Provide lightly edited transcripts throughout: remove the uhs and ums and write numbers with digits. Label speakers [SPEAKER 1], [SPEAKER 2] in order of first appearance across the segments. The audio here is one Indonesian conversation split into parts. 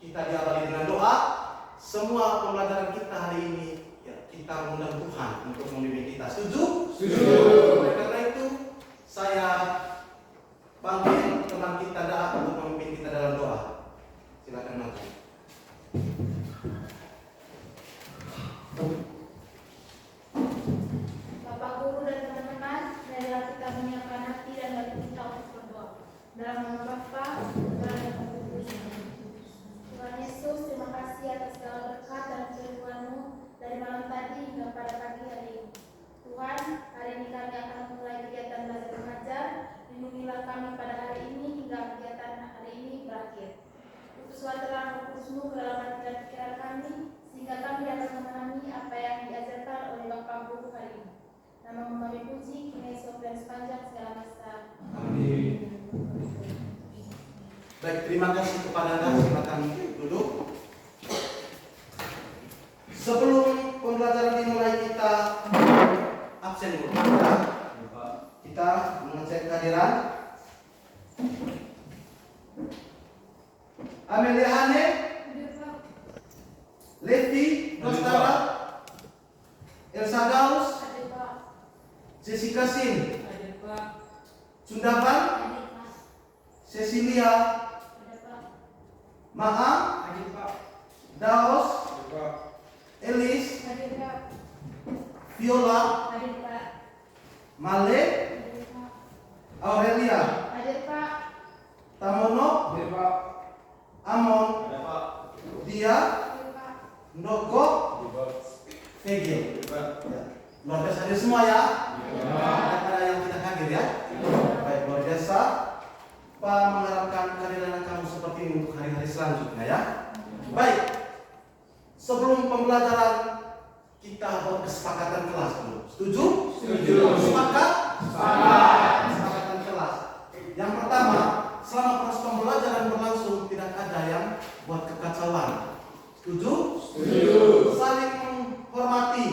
[SPEAKER 1] kita diawali dengan doa. Semua pembelajaran kita hari ini ya, kita mengundang Tuhan untuk membimbing kita. Setuju?
[SPEAKER 2] Setuju.
[SPEAKER 1] Oleh karena itu saya panggil teman kita untuk memimpin kita dalam doa. Silakan maju.
[SPEAKER 3] Bapak Guru dan teman-teman, marilah kita menyiapkan hati dan bagi kita untuk berdoa. Dalam nama Bapa, Putra, dan Roh Kudus. Tuhan Yesus, terima kasih atas segala berkat dan firman-Mu dari malam tadi hingga pada pagi hari ini. Tuhan, hari ini kami akan memulai kegiatan belajar mengajar. Lindungilah kami pada hari ini hingga kegiatan hari ini berakhir. Utuslah terang Roh Kudus-Mu ke dalam hati dan pikiran kami, sehingga kami dapat memahami apa yang diajarkan oleh Bapak Guru hari ini. Nama-Mu kami puji, kini esok dan sepanjang segala masa.
[SPEAKER 1] Amin. Baik, terima kasih kepada Anda. Silakan duduk. Sebelum pembelajaran dimulai kita absen dulu. Kita mengecek kehadiran. Amelia Hane, Levi Nostara, Elsa Gaus, Jessica Sin, Sundapan, Cecilia, Maha, Daos, Elis, Viola, Male, Aurelia, Tamono, Amon, Dia, Noko, Fegil. Luar biasa hadir semua ya. Ada yang tidak hadir ya. Baik, luar biasa. Pak mengharapkan kehadiran kamu seperti ini untuk hari-hari selanjutnya ya. Baik. Sebelum pembelajaran kita buat kesepakatan kelas dulu. Setuju?
[SPEAKER 2] Setuju.
[SPEAKER 1] Sepakat?
[SPEAKER 2] Sepakat.
[SPEAKER 1] Kesepakatan kelas. Yang pertama, selama proses pembelajaran berlangsung tidak ada yang buat kekacauan. Setuju?
[SPEAKER 2] Setuju.
[SPEAKER 1] Saling menghormati,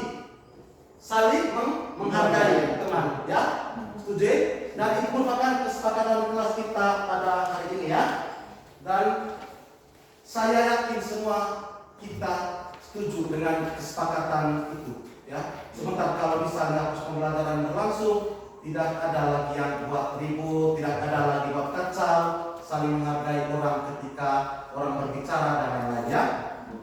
[SPEAKER 1] saling menghargai teman, ya. Setuju? Dan itu merupakan kesepakatan kelas kita pada hari ini ya. Dan saya yakin semua kita setuju dengan kesepakatan itu, ya. Sementara kalau misalnya proses pembelajaran berlangsung, tidak ada lagi yang buat ribut, tidak ada lagi buat kacau, saling menghargai orang ketika orang berbicara dan lain-lain ya.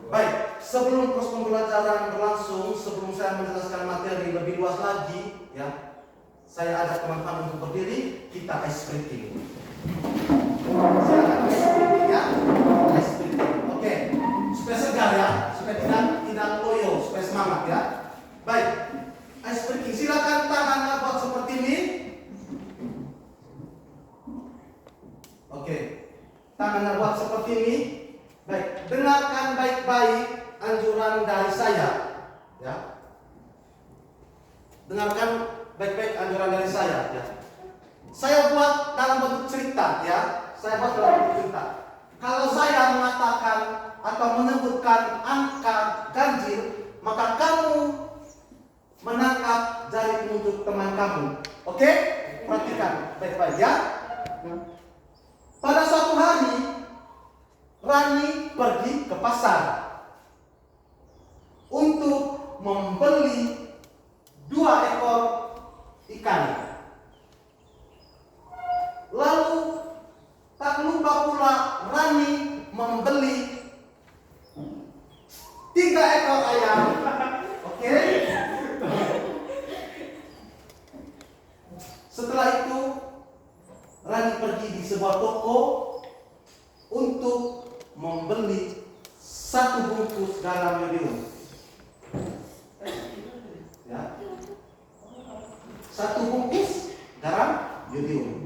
[SPEAKER 1] Baik, sebelum proses pembelajaran berlangsung, sebelum saya menjelaskan materi lebih luas lagi, ya, saya ajak teman-teman untuk berdiri, kita ice breaking. Silakan ice breaking ya, ice breaking. Oke, supaya segar ya, supaya tidak loyo, supaya semangat ya. Baik, ice breaking. Silakan tangannya buat seperti ini. Oke, tangannya buat seperti ini. Baik, dengarkan baik-baik anjuran dari saya, ya. Dengarkan baik-baik anjuran dari saya, ya. Saya buat dalam bentuk cerita, ya. Saya buat dalam bentuk cerita. Kalau saya mengatakan atau menyebutkan angka ganjil, maka kamu menangkap jari penunjuk teman kamu. Oke? Perhatikan baik-baik ya. Pada suatu hari Rani pergi ke pasar untuk membeli 2 ekor ikan. Lalu tak lupa pula Rani membeli 3 ekor ayam. Oke? Setelah itu Rani pergi di sebuah toko untuk membeli 1 bungkus garam yodium. Ya. 1 bungkus garam yodium.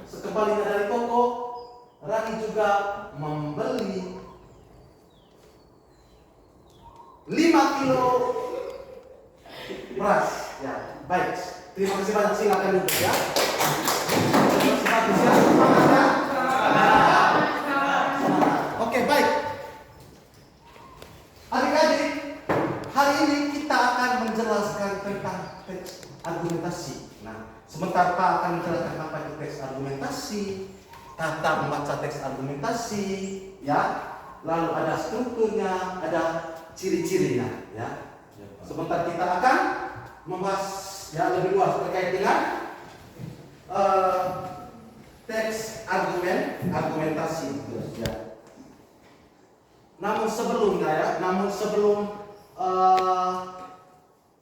[SPEAKER 1] Sekembalinya dari toko, Rani juga membeli 5 kilo beras. Ya, baik. Terima kasih banyak, silakan duduk ya. Terima kasih ya, semangat ya. Oke, baik. Adik-adik, hari ini kita akan menjelaskan tentang teks argumentasi. Nah, sebentar Pak akan menjelaskan apa itu teks argumentasi, tata membaca teks argumentasi, ya. lalu ada strukturnya, ada ciri-cirinya, ya. Sebentar kita akan membahas ya lebih luas terkait dengan teks argumentasi, ya. Namun sebelum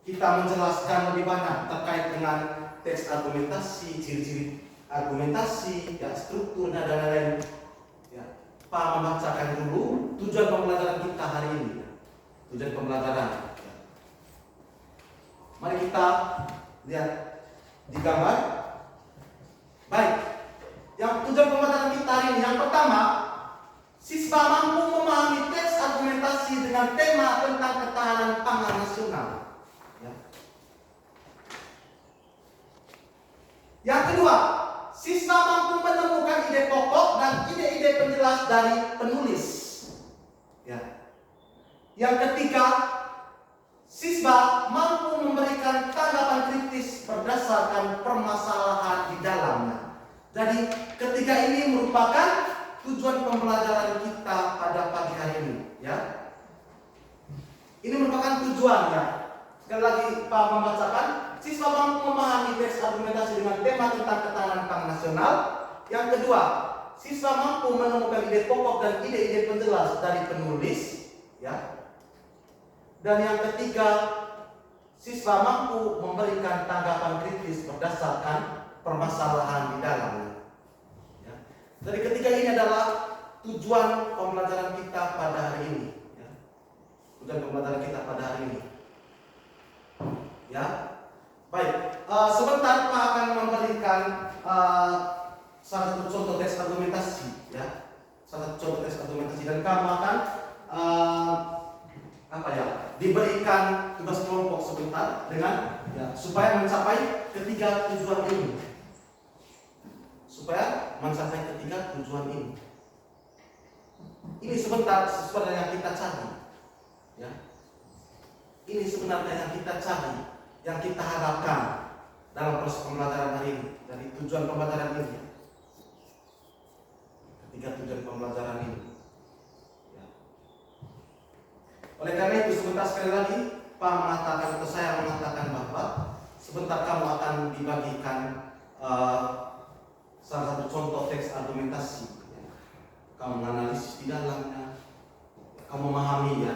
[SPEAKER 1] kita menjelaskan lebih banyak terkait dengan teks argumentasi, ciri-ciri argumentasi, ya, strukturnya dan lain-lain. Ya, Pak membacakan dulu tujuan pembelajaran kita hari ini. Tujuan pembelajaran. Ya. Mari kita lihat di gambar. Baik. Yang tujuan pembelajaran kita hari ini, yang pertama, siswa mampu memahami teks argumentasi dengan tema tentang ketahanan pangan nasional. Ya. Yang kedua, siswa mampu menemukan ide pokok dan ide-ide penjelas dari penulis. Ya. Yang ketiga, siswa mampu memberikan tanggapan kritis berdasarkan permasalahan di dalamnya. Jadi ketiga ini merupakan tujuan pembelajaran kita pada pagi hari ini, ya. Ini merupakan tujuannya. Sekali lagi Pak membacakan, siswa mampu memahami teks argumentasi dengan tema tentang ketahanan pangan nasional. Yang kedua, siswa mampu menemukan ide pokok dan ide-ide penjelas dari penulis, ya. Dan yang ketiga, siswa mampu memberikan tanggapan kritis berdasarkan permasalahan di dalamnya. Ya. Jadi ketiga ini adalah tujuan pembelajaran kita pada hari ini. Ya. Tujuan pembelajaran kita pada hari ini. Ya, baik. Sebentar Pak akan memberikan salah satu contoh teks argumentasi. Ya, salah satu contoh teks argumentasi dan kamu akan diberikan tugas kelompok sebentar dengan ya, supaya mencapai ketiga tujuan ini. Ini sebenarnya yang kita cari. Ya. Ini sebenarnya yang kita cari, yang kita harapkan dalam proses pembelajaran hari ini. Dari tujuan pembelajaran ini. Ketiga tujuan pembelajaran ini. Ya. Oleh karena itu sebentar sekali lagi Pak mengatakan atau saya mengatakan bahwa sebentar kamu akan dibagikan salah satu contoh teks argumentasi. Kamu menganalisis di dalamnya, kamu memahami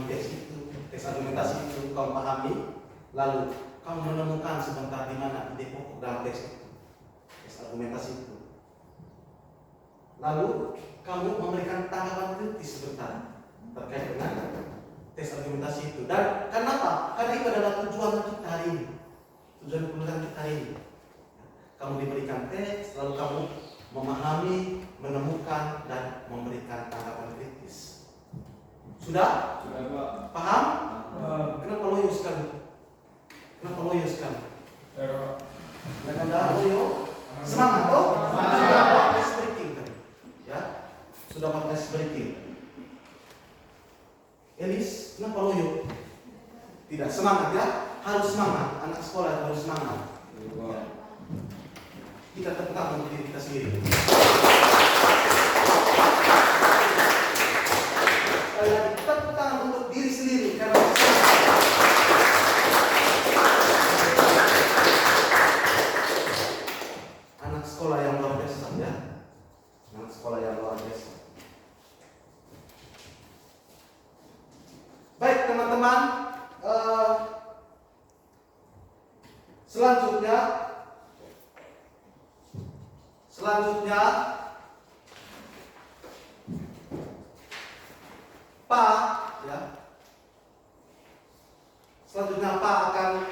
[SPEAKER 1] teks argumentasi itu kamu pahami, lalu kamu menemukan sebentar di mana ide pokok dalam teks argumentasi itu. Lalu kamu memberikan tanggapan kritis sebentar terkait dengan teks argumentasi itu. Dan kenapa? Karena itu adalah tujuan kita hari ini. Tujuan pembelajaran kita hari ini. Kamu diberikan teks, lalu kamu memahami, menemukan, dan memberikan tanggapan kritis. Sudah?
[SPEAKER 2] Sudah, Pak.
[SPEAKER 1] Paham? Kenapa loyo sekali? Mereka dah loyo. Semangat toh? Sudah pakai breaking tadi. Ya, sudah pakai breaking. Elis, kenapa loyo? Tidak semangat ya? Harus semangat. Anak sekolah harus semangat. Ya. Kita tepuk tangan untuk diri kita sendiri. Kita tepuk tangan untuk diri sendiri karena anak sekolah yang luar biasa ya. Anak sekolah yang luar biasa. Baik teman-teman, selanjutnya Pak akan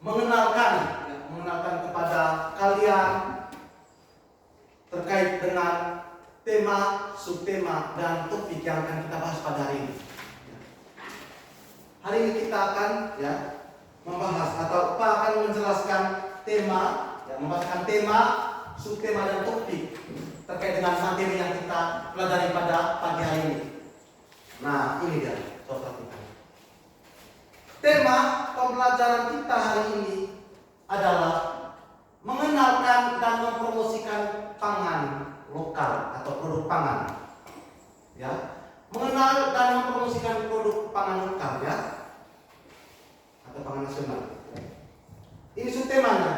[SPEAKER 1] mengenalkan kepada kalian terkait dengan tema, subtema, dan topik yang akan kita bahas pada hari ini. Hari ini kita akan membahas atau Pak akan menjelaskan tema, membahaskan tema, subtema, dan topik terkait dengan materi yang kita pelajari pada pagi hari ini. Nah, ini dia, coba kita. Tema pembelajaran kita hari ini adalah mengenalkan dan mempromosikan pangan lokal atau produk pangan. Ya, mengenal dan mempromosikan produk pangan lokal ya, atau pangan nasional. Ini subtemanya.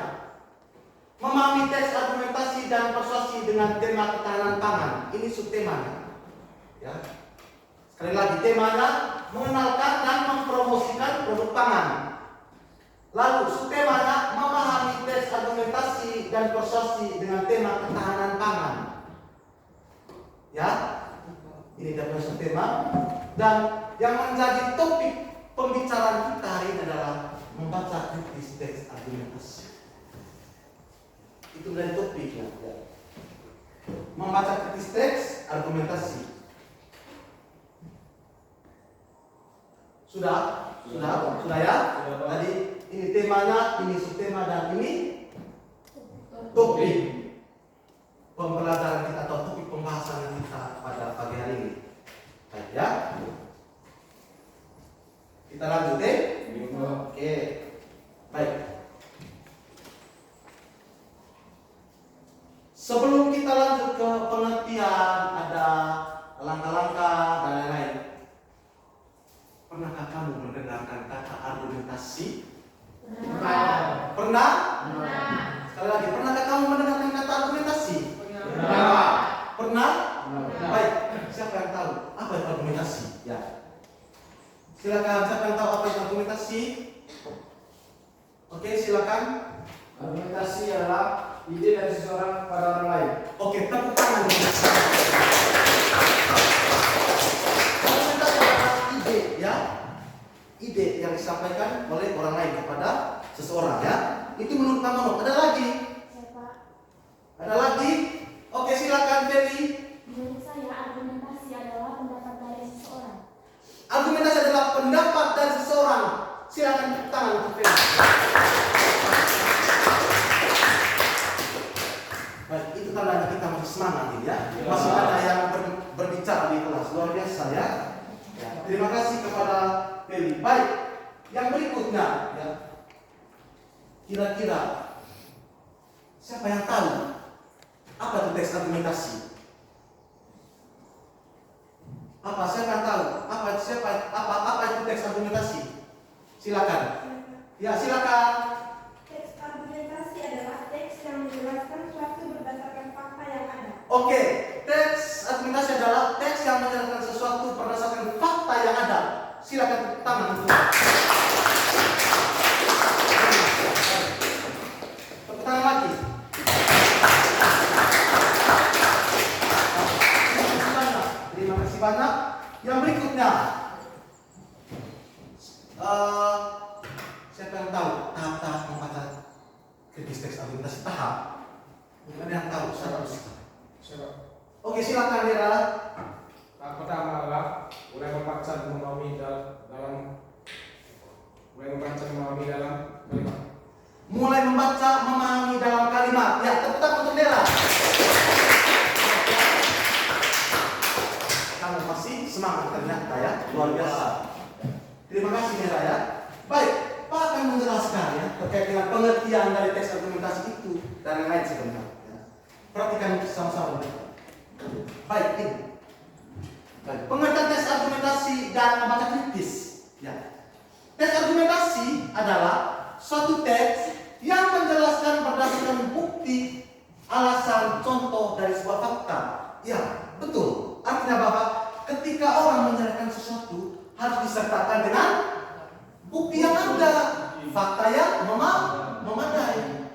[SPEAKER 1] Memahami teks argumentasi dan persuasi dengan tema ketahanan pangan. Ini subtemanya. Ya. Sekali lagi temanya mengenalkan dan mempromosikan produk pangan. Lalu subtemanya memahami teks argumentasi dan persuasi dengan tema ketahanan pangan. Ya. Ini adalah subtema, dan yang menjadi topik pembicaraan kita hari ini adalah membaca kritis teks argumentasi. Itu dari topiknya. Ya. Membaca kritis teks argumentasi. Sudah ya. Tadi ini temanya, ini subtema, dan ini topik pembelajaran kita atau topik pembahasan kita pada pagi hari ini. Baik ya. Kita lanjut Oke. Baik. Sebelum kita lanjut ke pengertian, ada langkah-langkah dan lain-lain. Pernahkah kamu mendengarkan kata argumentasi? Pernah? Sekali lagi, pernahkah kamu mendengarkan kata argumentasi? Pernah? Baik, siapa yang tahu apa itu argumentasi? Ya. Silakan, siapa yang tahu apa itu argumentasi? Oke, silakan.
[SPEAKER 2] Argumentasi adalah ide dari seseorang pada orang lain.
[SPEAKER 1] Oke, tepuk tangan. Argumentasi adalah ide, ya. Ide yang disampaikan oleh orang lain kepada seseorang, ya. Itu menurut kamu. Ada lagi? Ada lagi? Oke, silakan Feli.
[SPEAKER 3] Menurut saya argumentasi adalah pendapat dari seseorang.
[SPEAKER 1] Argumentasi adalah pendapat dari seseorang. Silakan tepuk tangan untuk Feli. Baik, itu tandanya kita masih semangat ya. Masih ada yang berbicara di kelas, luar biasa ya. Terima kasih kepada Feli. Baik, yang berikutnya ya. Kira-kira siapa yang tahu apa itu teks argumentasi? Siapa yang tahu? Apa itu teks argumentasi? Silakan. Ya, silakan.
[SPEAKER 3] Teks argumentasi adalah teks yang menjelaskan suatu berdasarkan fakta yang ada.
[SPEAKER 1] Oke, teks argumentasi adalah teks yang menjelaskan sesuatu berdasarkan fakta yang ada. Silakan tepuk tangan untuk. Tepuk tangan lagi. Terima kasih banyak. Yang berikutnya, siapa yang tahu tahap-tahap membaca kritis teks argumentasi tahap? Mungkin ada yang tahu secara besar. Oke, silakan Dera.
[SPEAKER 2] Tahap pertama adalah mulai membaca dan memahami dalam kalimat.
[SPEAKER 1] Mulai membaca, memahami dalam kalimat. Ya, tepuk tangan untuk Dera. Kamu masih semangat ternyata ya, luar biasa. Terima kasih Dera ya. Baik, Pak akan menjelaskan ya terkait dengan pengertian dari teks argumentasi itu dan yang lain sebenarnya. Ya. Perhatikan sama-sama. Baik, ini. Baik. Pengertian teks argumentasi dan membaca kritis. Ya. Teks argumentasi adalah suatu teks yang menjelaskan berdasarkan bukti, alasan, contoh dari sebuah fakta. Ya, betul. Artinya Bapak, ketika orang menjelaskan sesuatu harus disertakan dengan bukti yang ada, fakta yang memadai.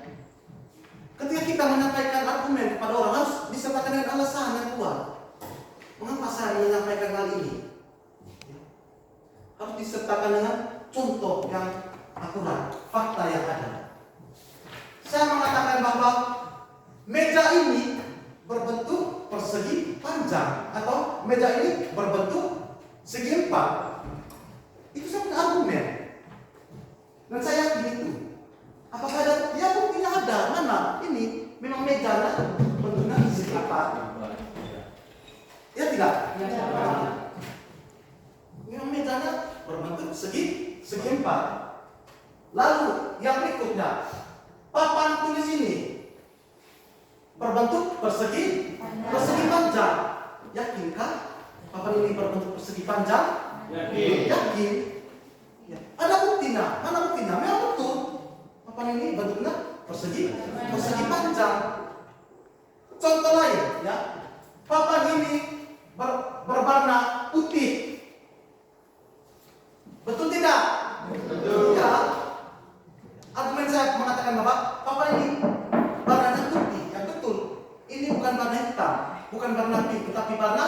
[SPEAKER 1] Ketika kita menyampaikan argumen kepada orang harus disertakan dengan alasan yang kuat. Mengapa saya menyampaikan hal ini? Harus disertakan dengan contoh yang akurat, fakta yang ada. Saya mengatakan bahwa meja ini berbentuk persegi panjang atau meja ini berbentuk segi empat. Itu satu argumen. Dan saya yakin itu. Apakah ada? Ya buktinya ada. Mana? Ini memang mejanya bentuknya segi empat. Ya tidak? Memang mejanya berbentuk segi empat. Lalu yang berikutnya, Papan tulis ini berbentuk persegi panjang. Yakinkah papan ini berbentuk persegi panjang? Yakin. Ya. Ada buktinya. Mana buktinya? Memang betul. Papan ini bentuknya persegi panjang. Contoh lain, ya. Papan ini berwarna putih. Betul tidak? Betul. Ya. Argumen saya mengatakan bahwa papan ini warnanya putih. Ya betul. Ini bukan warna hitam, bukan warna pink, tetapi warna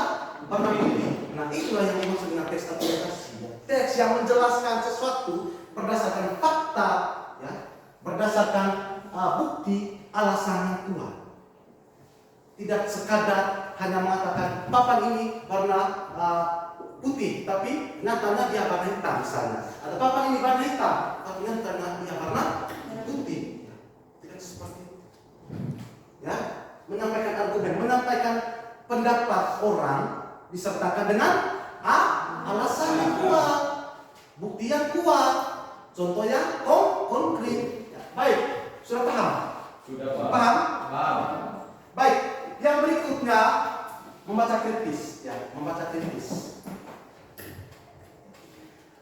[SPEAKER 1] putih. Nah, itulah yang dimaksud dengan teks argumentasi. Teks yang menjelaskan sesuatu berdasarkan fakta, ya, berdasarkan bukti, alasan yang kuat. Tidak sekadar hanya mengatakan papan ini warna putih, tapi nyatanya dia warna hitam misalnya. Ada papan ini warna hitam, tapi nyatanya dia warna putih. Tidak seperti itu. Ya, menyampaikan argumen, menyampaikan pendapat orang disertakan dengan alasan yang kuat, bukti yang kuat, contoh yang konkret. Ya, baik, sudah paham?
[SPEAKER 2] Sudah
[SPEAKER 1] Paham?
[SPEAKER 2] paham.
[SPEAKER 1] Baik, yang berikutnya membaca kritis. Ya, membaca kritis.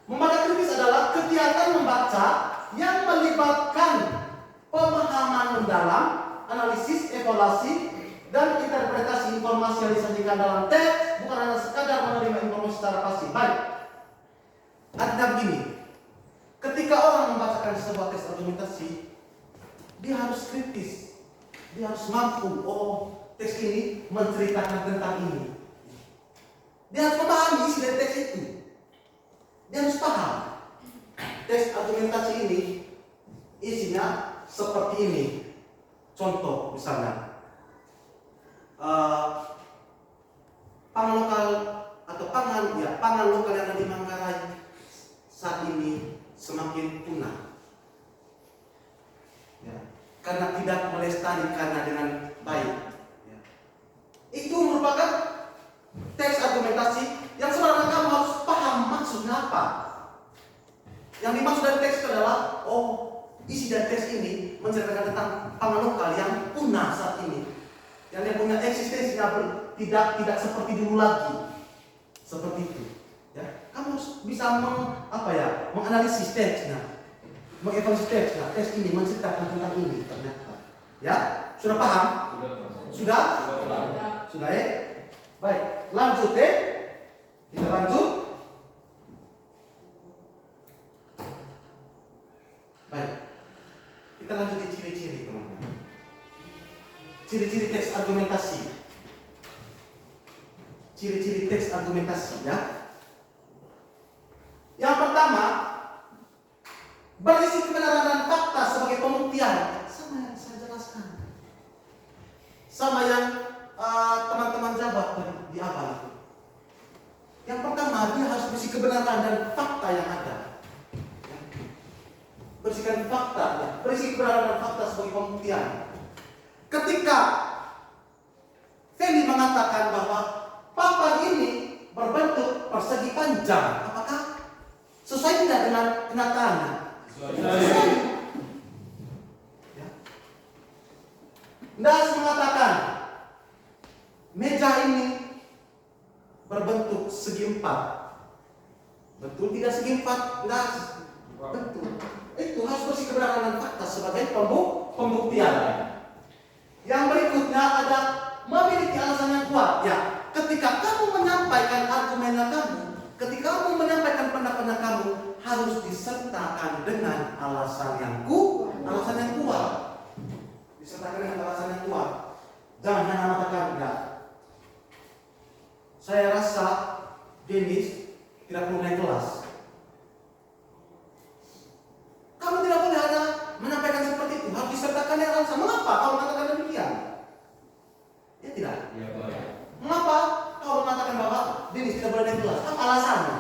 [SPEAKER 1] Membaca kritis adalah kegiatan membaca yang melibatkan pemahaman mendalam, analisis, evaluasi, dan interpretasi informasi yang disajikan dalam teks, bukan hanya sekadar menerima informasi secara pasif. Baik, artinya begini, ketika orang membacakan sebuah teks argumentasi, dia harus kritis, dia harus mampu, teks ini menceritakan tentang ini. Dia harus memahami isi dari teks itu. Dia harus paham teks argumentasi ini isinya seperti ini. Contoh misalnya, pangan lokal atau pangan lokal yang ada di Manggarai saat ini semakin punah, ya, karena tidak melestarikannya dengan baik. Ya. Itu merupakan teks argumentasi yang sebenarnya kamu harus paham maksudnya apa. Yang dimaksud dari teks itu adalah, isi dari teks ini menceritakan tentang pangan lokal yang punah saat ini, yang dia punya eksistensinya tidak seperti dulu lagi, seperti itu. Ya, kamu harus bisa menganalisis teksnya, mengevaluasi teksnya. Teks ini menceritakan tentang ini ternyata. Ya, sudah paham? Sudah? Sudah ya? Baik, lanjut ya. Kita lanjut. Baik, kita lanjut di ciri-ciri teman-teman. Ciri-ciri teks argumentasi. Ciri-ciri teks argumentasi, ya. Yang pertama, berisi kebenaran dan fakta sebagai pembuktian. Sama yang saya jelaskan. Sama yang teman-teman jabat di awal itu. Yang pertama, dia harus berisi kebenaran dan fakta yang ada. Ya. Bersihkan fakta, ya. Berisi kebenaran dan fakta sebagai pembuktian. Ketika Fendi mengatakan bahwa papan ini berbentuk persegi panjang, apakah sesuai tidak dengan kenyataannya? Sesuai. Ya. Ndas mengatakan meja ini berbentuk segi empat. Betul tidak segi empat? Ndas. Betul. Itu harus bersih kebenaran dan fakta sebagai pembuktian. Yang berikutnya ada memiliki alasan yang kuat. Ya, ketika kamu menyampaikan argumennya kamu, ketika kamu menyampaikan pendapatnya kamu, harus disertakan dengan alasan yang kuat. Disertakan dengan alasan yang kuat. Jangan hanya mengatakan enggak. Saya rasa Dennis tidak perlu naik kelas. Kamu tidak boleh hanya menyampaikan seperti itu, harus disertakan dengan alasan. Mengapa kau mengatakan demikian? Ya tidak.
[SPEAKER 2] Ya, baik.
[SPEAKER 1] Mengapa kau mengatakan bahwa Dennis tidak boleh naik kelas? Apa alasannya?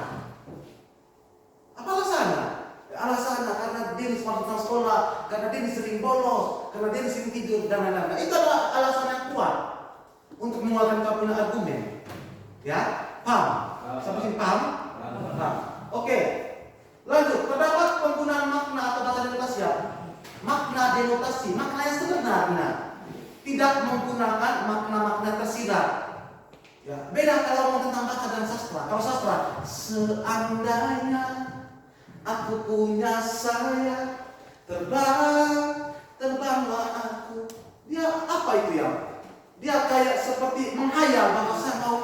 [SPEAKER 1] Apa alasannya? Ya, alasannya karena Dennis masuk sekolah, karena Dennis sering bolos, karena Dennis sering tidur dan lain-lain. Itu adalah alasan yang kuat untuk mengeluarkan kau punya argumen. Ya, paham? Sampai sini paham? Paham. Oke. Lanjut, terdapat penggunaan makna atau bahasa denotasi ya. Makna denotasi makna-makna tersirat. Ya, beda kalau mau tentang baca dan sastra. Kalau sastra, seandainya aku punya sayap, terbanglah aku. Dia apa itu ya? Dia kayak seperti menghayal bahwa saya mau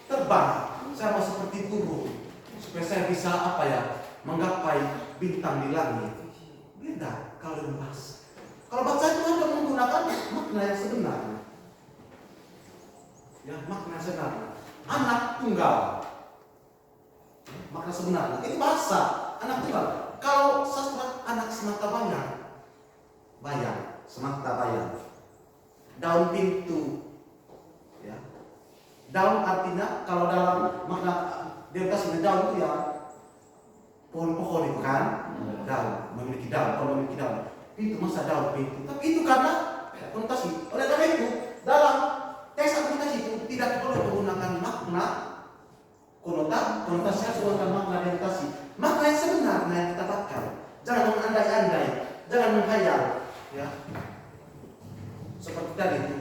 [SPEAKER 1] terbang, saya mau seperti burung, supaya saya bisa apa ya, menggapai bintang di langit. Beda kalau dengan bahasa. Kalau baca itu Anda menggunakan makna yang sebenarnya. Ya, makna yang sebenarnya. Anak tunggal. Makna sebenarnya. Itu bahasa. Anak tunggal. Kalau sastra anak semata bayang. Bayang. Semata bayang. Daun pintu. Ya. Daun artinya kalau dalam makna dia kasih daun itu ya pohon-pohon itu kan. Daun. Memiliki daun. Kalau memiliki daun. Pintu masa daun pintu. Tapi itu karena konotasi. Oleh karena itu dalam teks argumentasi itu tidak perlu menggunakan makna konotasi harus menggunakan makna konotasi. Makna yang sebenarnya yang kita dapatkan. Jangan mengandai-andai, jangan menghayal. Ya. Seperti tadi itu.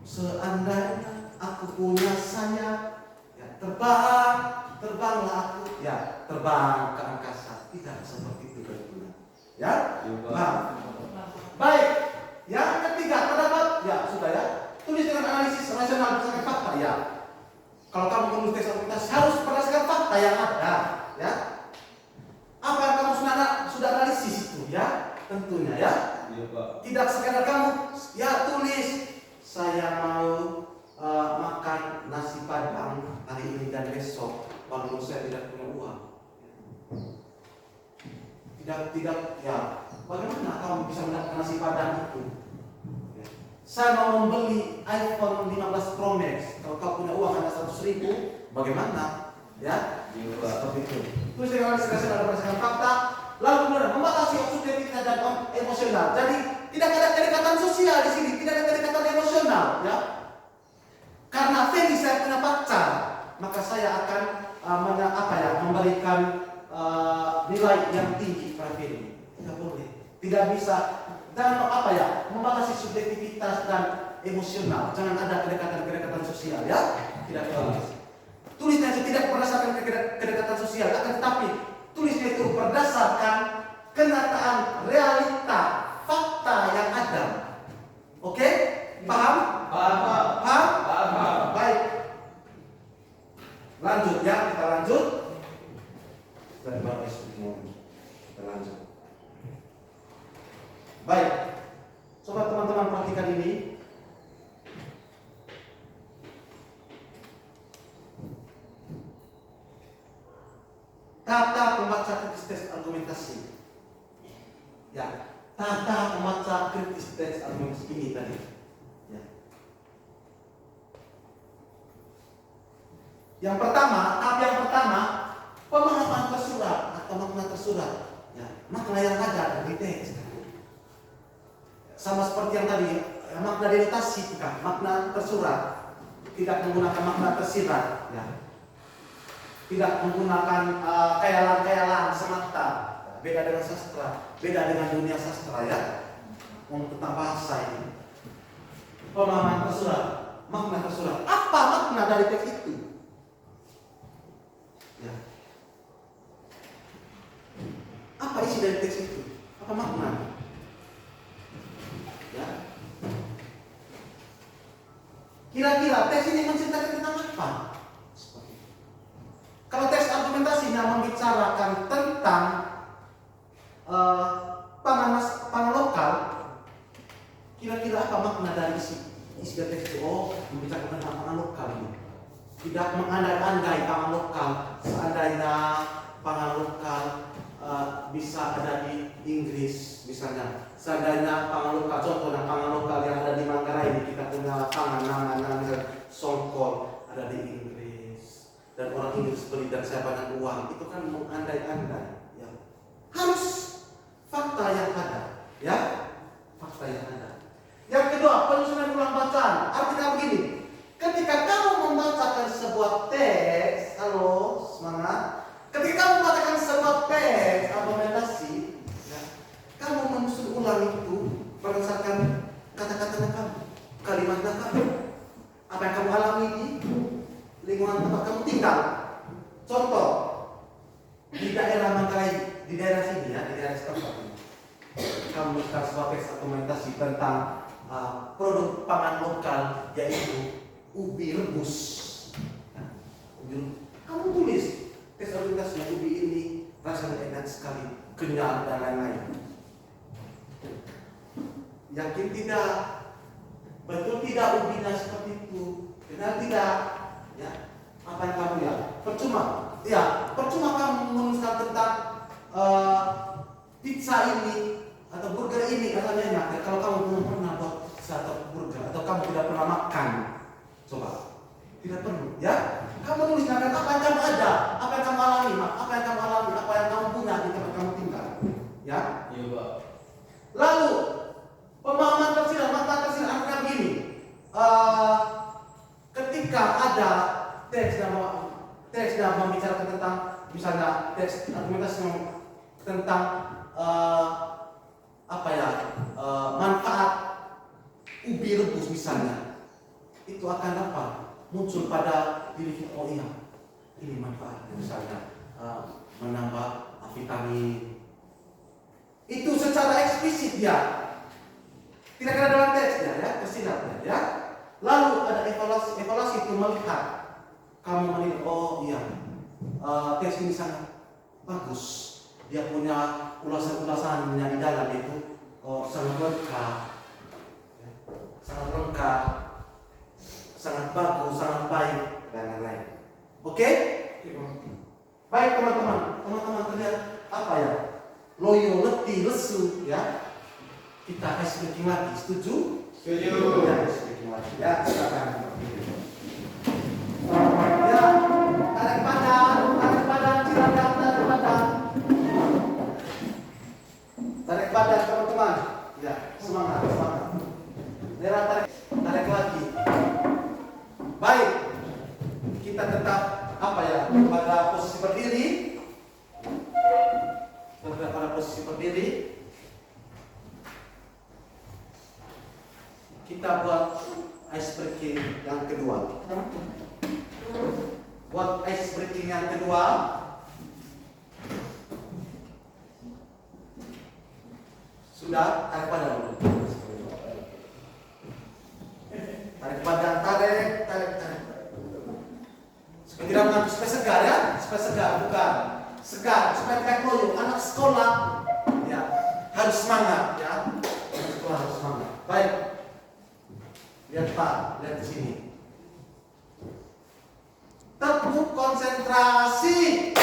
[SPEAKER 1] Seandainya aku punya sayap, ya, terbanglah aku. Ya, terbang ke angkasa. Tidak seperti itu berguna. Ya, baik. Yang ketiga pendapat, ya sudah ya. Tulis dengan analisis rasional berdasarkan fakta ya. Kalau kamu menulis teks argumentasi harus berdasarkan fakta yang ada, ya. Apa yang kamu sudah analisis itu, ya, tentunya ya. Tidak sekadar kamu ya tulis saya mau makan nasi padang hari ini dan besok, walaupun saya tidak punya uang. Tidak ya. Bagaimana kamu bisa mendapatkan nasi padang itu? Ya. Saya mau membeli iPhone 15 Pro Max. Kalau kau punya uang hanya 100.000, bagaimana? Ya, seperti itu. Terus dengan ada berdasarkan fakta, lalu kemudian membatasi subjektivitas dan emosional. Jadi tidak ada kedekatan sosial di sini, tidak ada kedekatan emosional, ya. Karena Feni saya punya pacar, maka saya akan memberikan nilai yang tinggi pada Feni. Tidak boleh. Tidak bisa dan membatasi subjektivitas dan emosional. Jangan ada kedekatan sosial, ya. Tidak boleh. Tulisnya itu tidak berdasarkan kedekatan sosial, akan tetapi tulisnya itu berdasarkan kenyataan, realita, fakta yang ada. Oke? Paham? Paham? Baik. Lanjut ya, kita lanjut. Kita lanjut. Baik. Coba teman-teman perhatikan ini. Tata pembaca kritis teks argumentasi. Ya, tata pembaca kritis teks argumentasi ini tadi. Ya. Yang pertama, pemahaman tersurat atau makna tersurat. Ya, makna yang ada dari teks. Sama seperti yang tadi, makna denotasi bukan, makna tersurat. Tidak menggunakan makna tersirat. Ya. Tidak menggunakan khayalan-khayalan semata. Beda dengan sastra, beda dengan dunia sastra ya. Tentang bahasa ini. Pemahaman tersurat, makna tersurat. Apa makna dari teks itu? Ya. Apa isi dari teks itu? Apa makna? Ya. Kira-kira teks ini menceritakan tentang apa? Kalau teks argumentasinya membicarakan tentang pangan lokal, kira-kira apa makna dari isi teks itu? Oh, membicarakan tentang pangan lokal ini. Tidak mengandai-andai pangan lokal. Seandainya pangan lokal bisa ada di Inggris misalnya. Seandainya pangan lokal, contohnya pangan lokal yang ada di Manggarai ini, kita punya pangan namanya songkol ada di Inggris. Dan orang Inggris beli dan saya banyak uang, itu kan mengandai-andai. Ya. Harus fakta yang ada, ya, fakta yang ada. Yang kedua, penyusunan ulang bacaan. Artinya begini, ketika kamu membacakan sebuah teks, halo, semangat. Ketika kamu membacakan sebuah teks argumentasi, ya, kamu menyusun ulang itu berdasarkan kata-kata kamu, kalimatnya kamu. apa yang kamu alami di lingkungan tempat kamu tinggal. Contoh, di daerah Manggarai, di daerah sini ya, di daerah setempat ini, kamu melakukan sebuah tes argumentasi tentang produk pangan lokal, yaitu ubi rebus. Nah, kamu tulis tes argumentasi ubi ini rasanya enak sekali, kenyal dan lain-lain. Yakin tidak? Betul tidak ubinya seperti itu? Benar tidak? Ya, apa yang kamu ya? Percuma. Ya, percuma kamu menuliskan tentang pizza ini atau burger ini rasanya enak. Ya, kalau kamu belum pernah buat pizza atau burger atau kamu tidak pernah makan, coba. Tidak perlu, ya? Kamu tuliskan apa yang kamu ada, apa yang kamu alami, apa yang kamu alami, apa yang kamu punya di tempat kamu tinggal, ya?
[SPEAKER 2] Iya, Pak.
[SPEAKER 1] Lalu pemahaman tersirat, makna tersirat artinya begini. Ketika ada teks yang membicarakan tentang, misalnya teks argumentasi tentang manfaat ubi rebus misalnya, itu akan apa? Muncul pada diri kita, oh iya, ini manfaatnya, misalnya menambah vitamin. Itu secara eksplisit ya, tidak ada dalam teksnya ya, tersiratnya ya. Lalu ada evaluasi itu melihat, kamu menilai, oh iya, teks ini sangat bagus, dia punya ulasan-ulasannya di dalam itu, oh sangat lengkap, sangat bagus, sangat baik dan lain-lain. Oke? Baik teman-teman terlihat apa ya? Loyo, letih, lesu ya. Kita ice breaking lagi, setuju?
[SPEAKER 2] Setuju.
[SPEAKER 1] Ya, ice breaking lagi. Ya, silakan. Ya, tarik badan, silakan tarik badan. Tarik badan teman-teman. Ya, semangat. Merah tarik lagi. Baik. Kita tetap apa ya? Pada posisi berdiri. Pada posisi berdiri. Kita buat ice breaking yang kedua. Buat ice breaking yang kedua. Sudah, tarik badan dulu. Tarik badan, tarik. Supaya tidak mengantuk, supaya segar ya, bukan segar, supaya tidak loyo. Anak sekolah ya harus semangat ya, anak sekolah harus semangat. Baik. Lihat Pak, lihat di sini. Tepuk konsentrasi.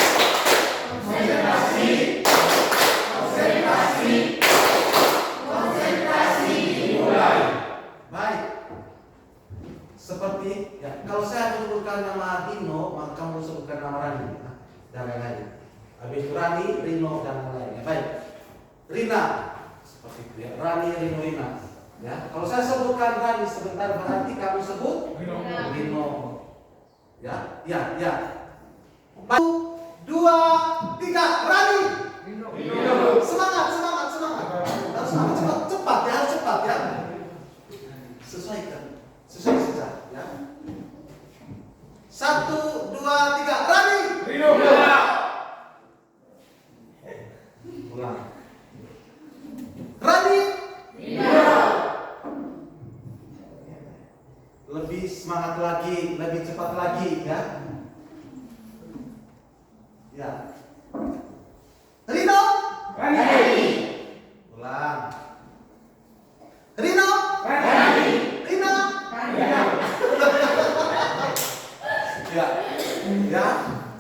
[SPEAKER 1] Konsentrasi dimulai. Baik. Seperti ya, kalau saya menyebutkan nama Dino, maka kamu sebutkan nama Rani dan lain-lain. Habis itu Rani, Rino dan lain-lain. Baik. Rina, seperti itu ya. Rani, Rino, Rina. Ya, kalau saya sebutkan Rani sebentar, berarti kamu sebut Rino. Ya. 1, 2, 3, Rani. Semangat. Harus cepat ya. Sesuaikan. Sesuai saja ya. 1, 2, 3, Rani. Ulang. Rani. Lebih semangat lagi, lebih cepat lagi ya. Ya. Rino.
[SPEAKER 2] Rani.
[SPEAKER 1] Ulang. Rino. Rino.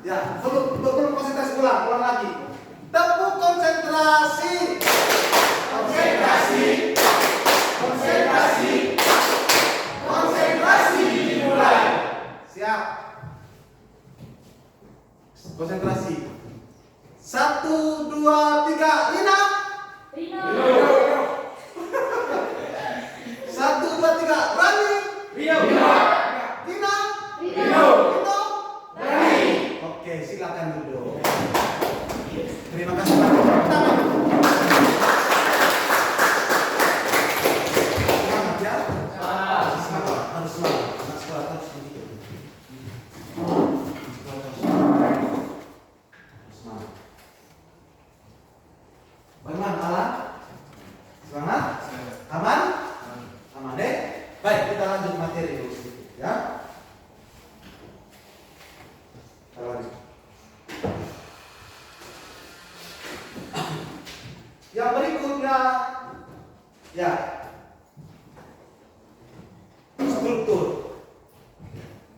[SPEAKER 1] Ya. Belum konsentrasi, ulang lagi. Tepuk konsentrasi. Konsentrasi dimulai. Siap. Konsentrasi. 1, 2, 3, Rina. 1, 2, 3, Rani. Rina. Rino. Rani. Oke, silakan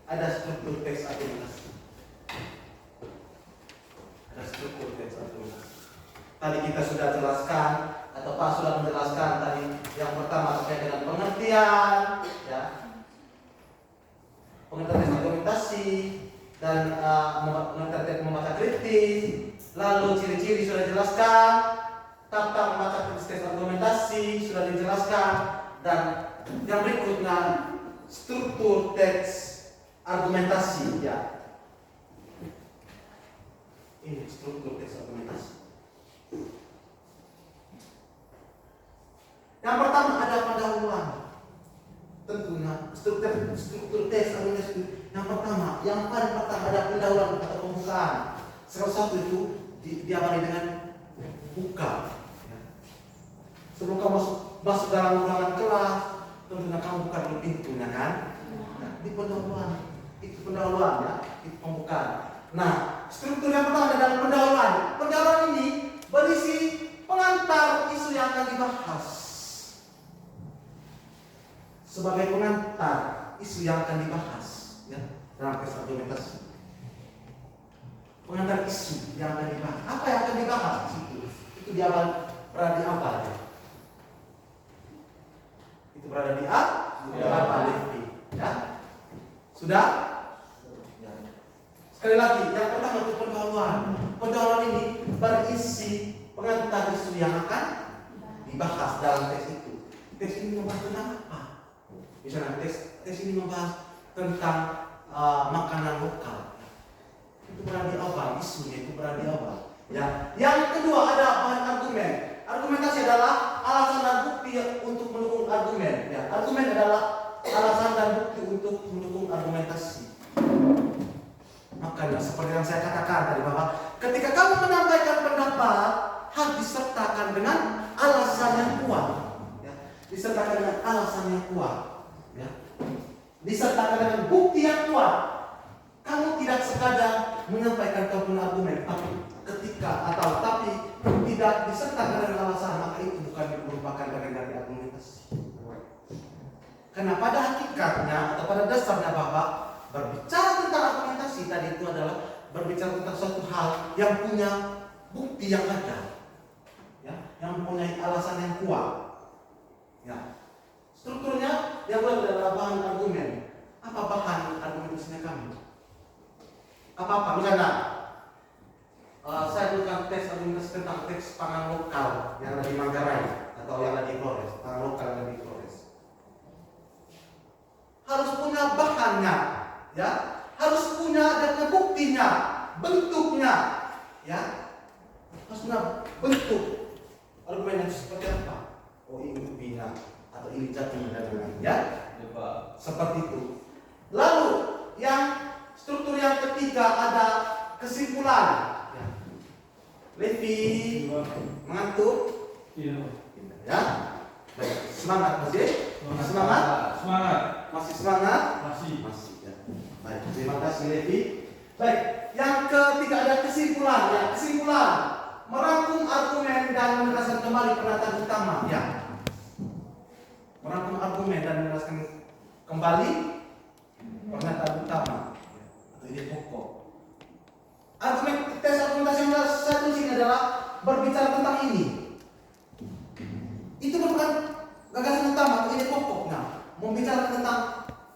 [SPEAKER 1] ada struktur teks argumentasi. Ada struktur teks argumentasi. Tadi kita sudah jelaskan atau Pak sudah menjelaskan tadi yang pertama terkait dengan pengertian, ya, pengertian teks argumentasi dan pengertian membaca kritis. Lalu ciri-ciri sudah dijelaskan, tata membaca teks argumentasi sudah dijelaskan, dan yang berikutnya struktur teks argumentasi, ya. Ini struktur teks argumentasi. Yang pertama ada pendahuluan. Tentunya struktur teks argumentasi yang paling pertama ada pendahuluan atau pembukaan. Salah satu itu diawali dengan buka. Ya. Sebelum kamu masuk dalam ruangan kelas, tentunya kamu buka dulu pintunya kan? Nah, di pendahuluan, itu pendahuluan ya, itu pembukaan. Nah, struktur yang pertama adalah pendahuluan. Pendahuluan ini berisi pengantar isu yang akan dibahas. Sebagai pengantar isu yang akan dibahas, ya, dalam teks argumentasi. Pengantar isu yang akan dibahas. Apa yang akan dibahas? Itu di awal, berada di awal. Ya. Itu berada di awal, ya. Sudah? Ya. Sekali lagi, yang pertama itu pendahuluan. Pendahuluan ini berisi pengantar isu yang akan dibahas dalam teks itu. Teks ini membahas tentang apa? Misalnya teks ini membahas tentang makanan lokal. Itu berada di awal, isunya itu berada di awal. Ya. Yang kedua ada bahan argumen. Argumentasi adalah alasan dan bukti untuk mendukung argumen. Ya. Argumen adalah alasan dan bukti untuk mendukung argumentasi. Makanya seperti yang saya katakan tadi bahwa ketika kamu menyampaikan pendapat harus disertakan dengan alasan yang kuat. Ya. Disertakan dengan alasan yang kuat. Ya. Disertakan dengan bukti yang kuat. Kamu tidak sekadar menyampaikan argumen, tapi tidak disertakan dengan alasan, maka itu bukan merupakan bagian dari argumentasi. Karena pada hakikatnya atau pada dasarnya bahwa berbicara tentang argumentasi tadi itu adalah berbicara tentang suatu hal yang punya bukti yang ada, ya, yang mempunyai alasan yang kuat. Ya. Strukturnya yang kedua adalah bahan argumen. Apa bahan argumentasinya kami? Apa misalnya saya bukan teks argumentasi tentang teks pangan lokal yang ada di Manggarai atau yang ada di Flores, pangan lokal yang ada di Flores. Harus punya bahannya, ya, harus punya dan buktinya, bentuknya, ya, harus punya bentuk argumen yang seperti apa? Oh, ini buktinya atau ini jatuhnya dan lain-lain, ya, seperti itu. Lalu yang struktur yang ketiga ada kesimpulan. Ya. Levi mengantuk.
[SPEAKER 4] Iya.
[SPEAKER 1] Ya. Baik. Semangat masih? Semangat?
[SPEAKER 4] Semangat.
[SPEAKER 1] Masih semangat?
[SPEAKER 4] Masih.
[SPEAKER 1] Masih. Ya. Baik. Terima kasih Levi. Baik. Yang ketiga ada kesimpulan. Ya. Kesimpulan merangkum argumen dan meneraskan kembali pernyataan utama. Ya. Merangkum argumen dan meneraskan kembali pernyataan utama. Ini pokok. Argumen tes argumentasi yang saya tulis ini adalah berbicara tentang ini. Itu merupakan gagasan utama, ini pokoknya. Membicarakan tentang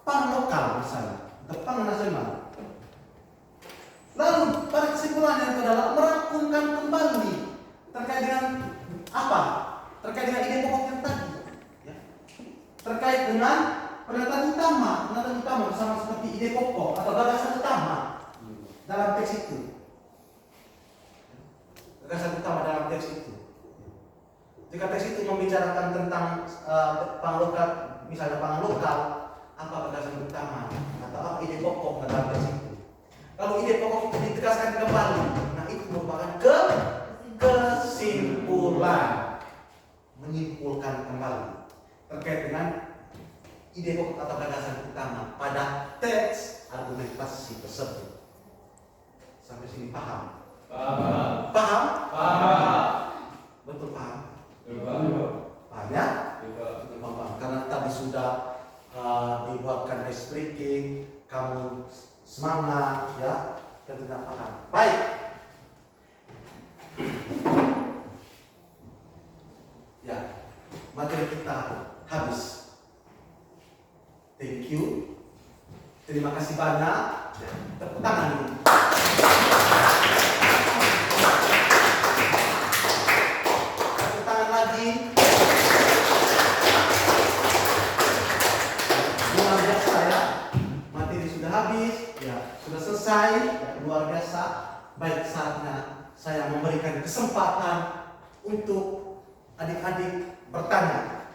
[SPEAKER 1] pangan lokal misalnya, atau pangan nasional. Lalu pada kesimpulan yang adalah merangkumkan kembali terkait dengan apa? Terkait dengan ide pokok yang tadi. Ya. Terkait dengan pernyataan utama sama seperti ide pokok atau gagasan utama dalam teks itu. Gagasan utama dalam teks itu. Jika teks itu membicarakan tentang pangan lokal, misalnya pangan lokal, apa gagasan utama atau apa ide pokok dalam teks itu. Kalau ide pokok itu ditegaskan kembali, nah itu merupakan kesimpulan, menyimpulkan kembali terkait dengan ide pokok atau gagasan utama pada teks argumentasi tersebut. Sampai sini paham?
[SPEAKER 4] Paham.
[SPEAKER 1] Paham?
[SPEAKER 4] Paham.
[SPEAKER 1] Betul paham?
[SPEAKER 4] Paham.
[SPEAKER 1] Paham ya?
[SPEAKER 4] Paham.
[SPEAKER 1] Betul paham. Karena tadi sudah dibuatkan ice breaking, kamu semangat ya, dan tidak paham. Baik. Ya, materi kita habis. Thank you. Terima kasih banyak. Tepuk tangan dulu. Tepuk tangan lagi. Luar biasa ya. Materi sudah habis, ya sudah selesai, ya, luar biasa. Baik, saatnya saya memberikan kesempatan untuk adik-adik bertanya.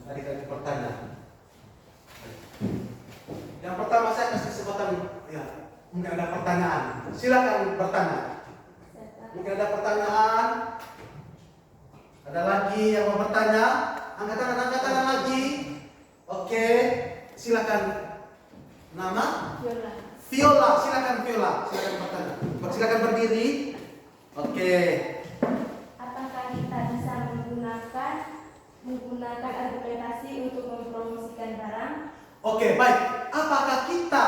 [SPEAKER 1] Adik-adik bertanya. Yang pertama saya kasih kesempatan, ya, mungkin ada pertanyaan. Silakan bertanya. Mungkin ada pertanyaan. Ada lagi yang mau bertanya? Angkat tangan lagi. Oke, silakan. Nama? Viola. Silakan Viola. Silakan bertanya. Silakan berdiri. Oke.
[SPEAKER 3] Apakah kita bisa menggunakan argumentasi untuk mempromosikan barang?
[SPEAKER 1] Oke, baik. Apakah kita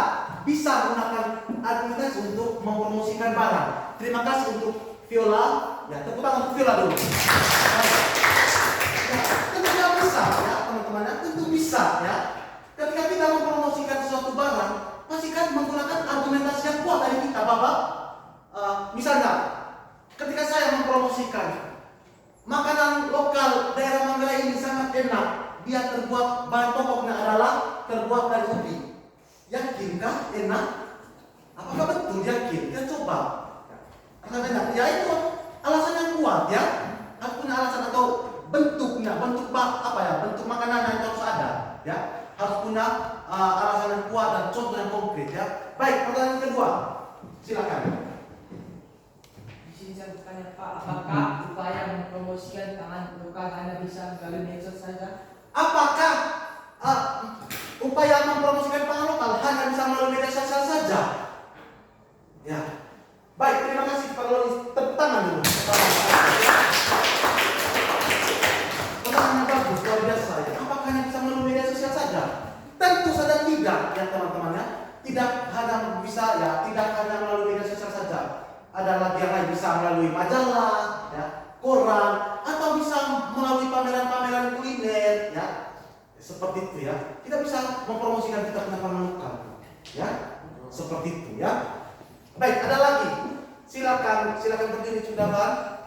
[SPEAKER 1] bisa menggunakan argumentasi untuk mempromosikan barang? Terima kasih untuk Viola. Ya, tepuk tangan untuk Viola dulu. Baik. Ya, tentunya bisa ya, teman-teman. Tentu bisa ya. Ketika kita mempromosikan suatu barang, pastikan menggunakan argumentasi yang kuat dari kita, Bapak. Misalnya, ketika saya mempromosikan makanan lokal daerah Manggarai ini sangat enak. Dia terbuat, bahan pokoknya adalah terbuat dari ubi. Yakinkah enak? Apakah betul yakin? Kita coba. Karena enak. Ya itu alasan yang kuat ya. Aku punya alasan atau bentuknya, bentuk apa ya? Bentuk makanan yang harus ada. Ya, harus punya alasan yang kuat dan contoh yang konkret ya. Baik, pertanyaan kedua. Silakan.
[SPEAKER 2] Di sini saya bertanya Pak, apakah upaya mempromosikan pangan lokal hanya bisa melalui medsos saja?
[SPEAKER 1] Apakah upaya mempromosikan pangan lokal hanya bisa melalui media sosial saja? Ya. Baik, terima kasih Pak Loli. Tepuk tangan dulu. Pertanyaannya bagus, luar biasa ya. Apakah hanya bisa melalui media sosial saja? Tentu saja tidak, ya teman-teman ya. Tidak hanya bisa ya, tidak hanya melalui media sosial saja. Ada lagi yang lain, bisa melalui majalah, ya, koran, atau bisa melalui pameran-pameran kuliner, ya, seperti itu ya. Kita bisa mempromosikan kita punya pangan lokal, ya, seperti itu ya. Baik, ada lagi. Silakan berdiri Cundawan.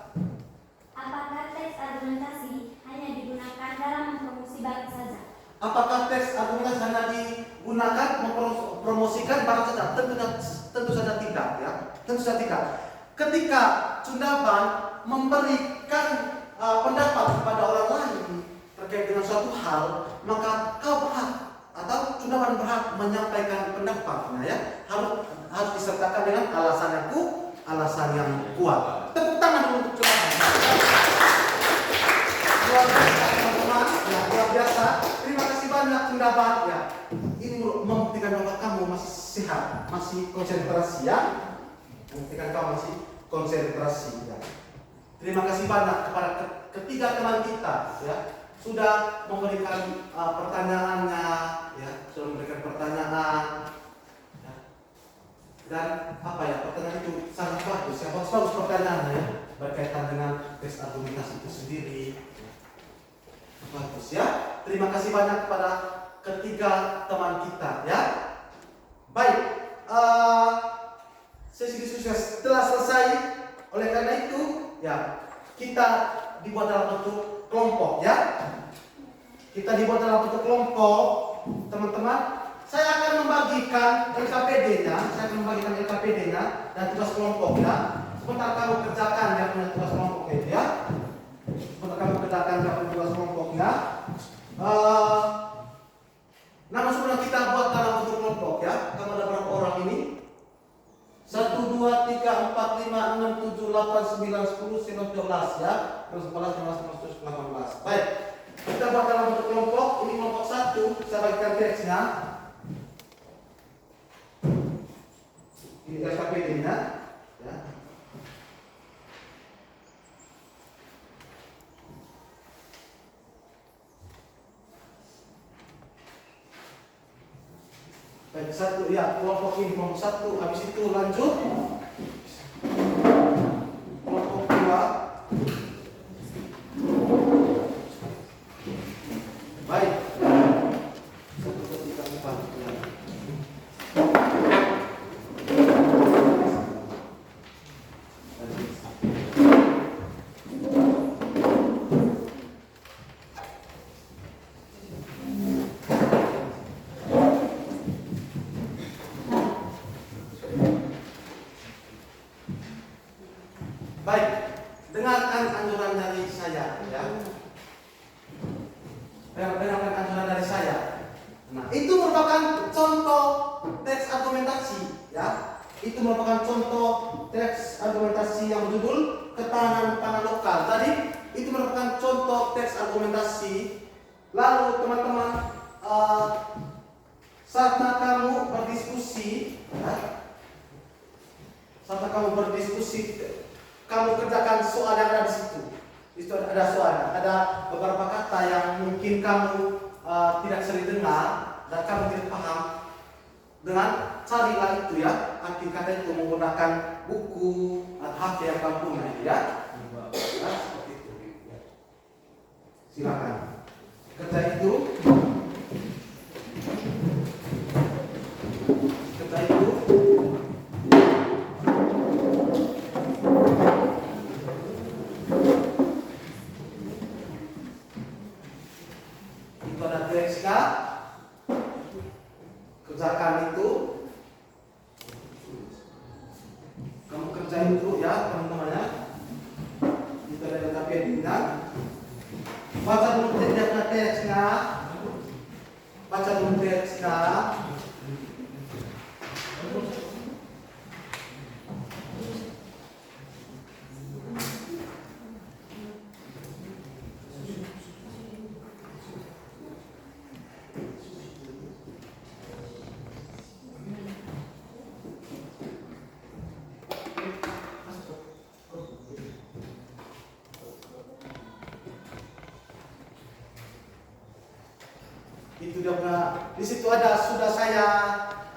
[SPEAKER 3] Apakah teks argumentasi hanya digunakan dalam mempromosi barang saja?
[SPEAKER 1] Apakah teks argumentasi hanya digunakan mempromosikan barang saja? Tentu saja tidak ya. Tentu saja tidak. Ketika Cundawan memberikan pendapat kepada orang lain terkait dengan suatu hal, maka kau berhak atau Cundawan berhak menyampaikan pendapatnya ya. Harus disertakan dengan alasan yang kuat. Tepuk tangan dulu untuk Cundawan. Luar biasa teman-teman, ya, luar biasa. Terima kasih banyak Cundawan ya. Ini membuktikan bahwa kamu masih sehat, masih konsentrasi ya. Membuktikan kamu masih konsentrasi ya. Terima kasih banyak kepada ketiga teman kita ya. Sudah memberikan pertanyaannya ya, sudah memberikan pertanyaan ya. Dan apa ya, pertanyaan itu sangat bagus ya, bagus pertanyaannya ya, berkaitan dengan tes argumentasi itu sendiri. Bagus ya. Terima kasih banyak kepada ketiga teman kita ya. Baik, sesi diskusi telah selesai. Oleh karena itu ya, kita dibuat dalam bentuk kelompok ya. Kita dibuat dalam bentuk kelompok, teman-teman. Saya akan membagikan LKPD-nya, dan tugas kelompoknya. Sebentar kamu kerjakan yang punya tugas kelompoknya ya. Sebentar kamu kerjakan yang punya tugas kelompoknya. Nama semua kita buat dalam bentuk kelompok ya. Kamu ada berapa orang ini? 1, 2, 3, 4, 5, 6, 7, 8, 9, 10, 11 ya. Terus 11, 12, 13, 18. Baik. Kita buat dalam bentuk kelompok. Ini kelompok 1. Saya bagikan teksnya. Ini LKPD-nya ya. Baik, satu ya, kelompok ini kelompok satu, habis itu lanjut kelompok dua. Baik. Satu, dua, tiga, empat. Ya. Baik, dengarkan anjuran dari saya ya. Dengarkan anjuran dari saya. Nah, itu merupakan contoh teks argumentasi ya. Itu merupakan contoh teks argumentasi yang berjudul ketahanan pangan lokal. Tadi itu merupakan contoh teks argumentasi. Lalu teman-teman saat kamu berdiskusi ya, kamu kerjakan soal yang ada di situ. Itu ada soal, ada beberapa kata yang mungkin kamu tidak sering dengar dan kamu tidak paham. Dengan carilah itu ya, arti kata itu menggunakan buku atau HP yang kamu punya ya. Nah, seperti itu. Silakan. Kerja itu. Itu ada teksnya. Kerjakan itu. Kamu kerjain itu ya teman-teman ya. Itu ada KPI-nya. Baca dulu teksnya. Baca dulu teksnya. Itu dia punya. Di situ sudah saya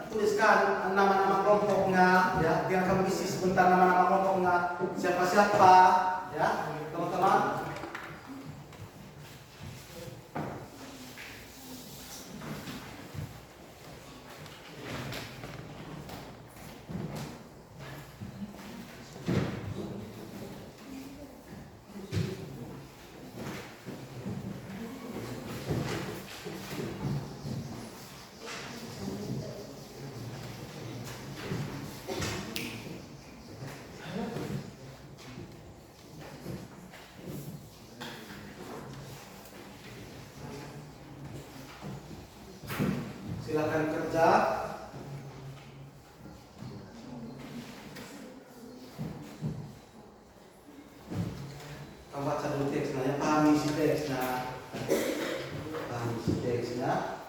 [SPEAKER 1] tuliskan nama-nama kelompoknya ya. Biar kamu isi sebentar nama-nama kelompoknya siapa-siapa ya teman-teman. Silakan kerja. Kamu baca dulu teksnya, pahami isi teksnya. Pahami isi teksnya.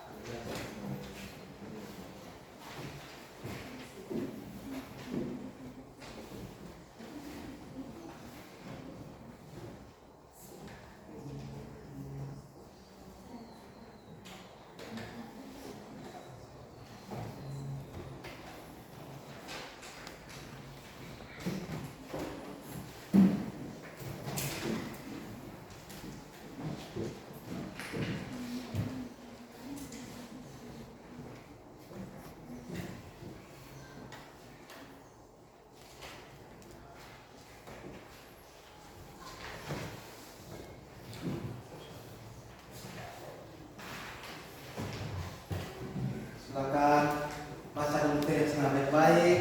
[SPEAKER 1] Silakan baca dulu teksnya baik-baik.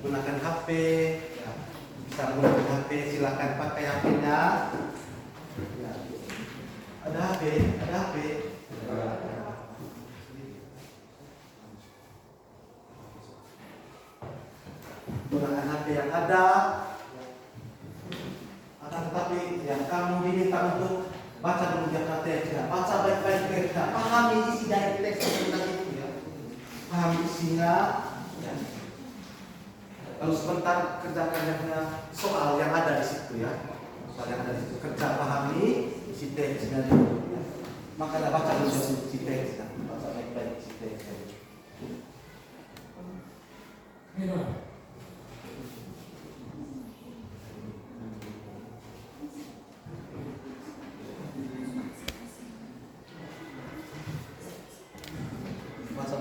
[SPEAKER 1] Gunakan HP. Ya. Bisa menggunakan HP, silakan pakai HP-nya. Ya. Ada HP, ada HP. Gunakan HP yang ada. Akan tetapi yang kamu diminta untuk baca dulu teksnya, baca baik-baik teksnya, pahami isi dari teks tadi. Paham isinya ya. Lalu sebentar kerjakan yang punya soal yang ada di situ ya. Soal yang ada di situ kerja, pahami isi teksnya dulu ya. Makanya baca dulu isi teksnya, baca baik-baik isi teksnya. Baca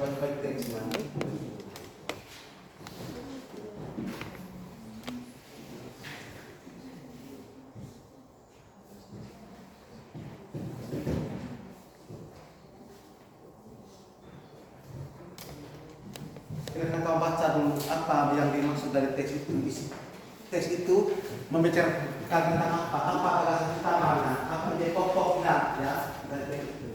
[SPEAKER 1] baik-baik teksnya. Kita kau baca dulu apa yang dimaksud dari teks itu. Teks itu membicarakan tentang apa alasan utamanya, apa jadi pokoknya ya dari teks itu.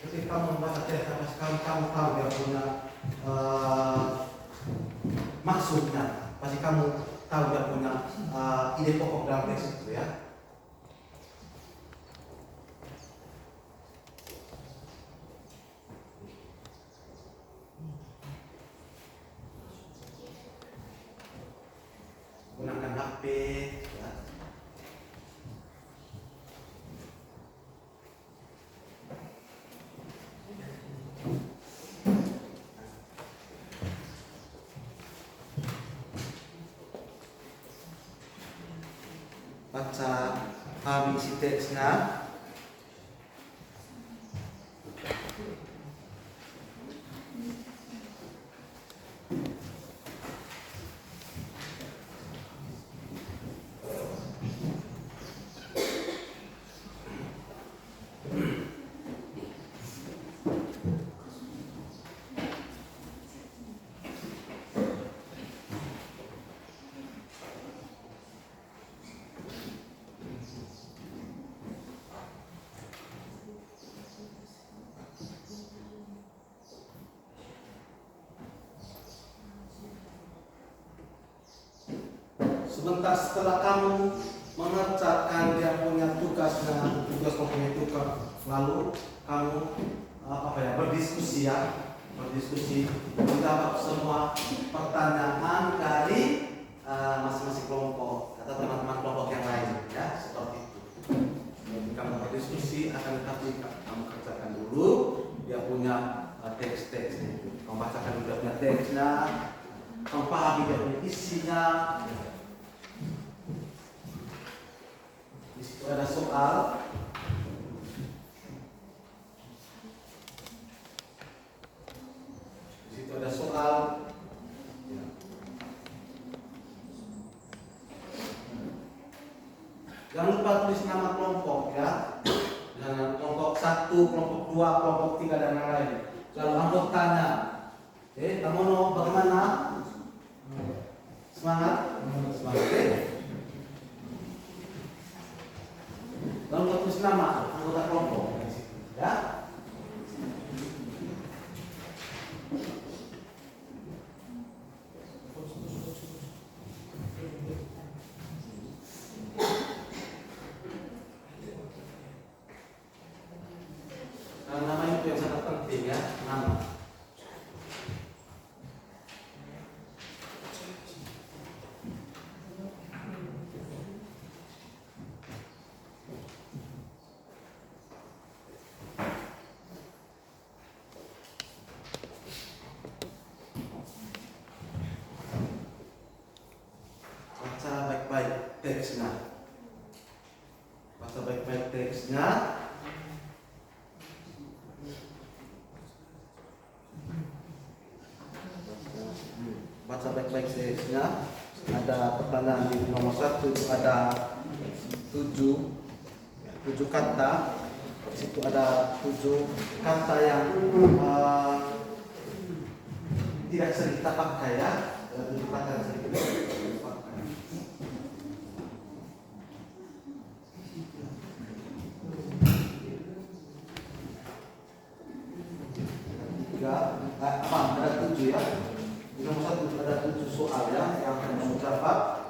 [SPEAKER 1] Ketika kamu membaca teks, kamu tahu dia punya maksudnya, pasti kamu tahu dia punya ide pokok dalam teks itu ya. Gunakan HP ya. Baca pahami isi teksnya. Sebentar setelah kamu mengerjakan dia punya tugasnya, tugas mempunyai tugas, lalu kamu berdiskusi menjawab semua pertanyaan dari masing-masing kelompok atau teman-teman kelompok yang lain ya, seperti itu. Jadi kamu berdiskusi, akan tetapi kamu kerjakan dulu dia punya teks-teksnya. Kamu bacakan dulu dia punya teksnya, kamu pahami dia punya isinya. Di situ ada soal. Di situ ada soal. Jangan lupa tulis nama kelompok ya. Jangan kelompok 1, kelompok 2, kelompok 3 dan yang lain. Lalu anggotanya. Tamono bagaimana? Semangat? Semangat. Lalu tulis nama anggota kelompok ya. Nama itu yang sangat penting ya, nama. Baca baik-baik teksnya. Baca baik-baik teksnya. Baca baik-baik teksnya. Ada pertanyaan di nomor 1 itu ada 7 kata. Di situ ada 7 kata yang tidak sering kita pakai ya. 7 kata yang sering kita pakai. Ada 7 ya. Di nomor 1 ada 7 soal ya yang akan kamu jawab.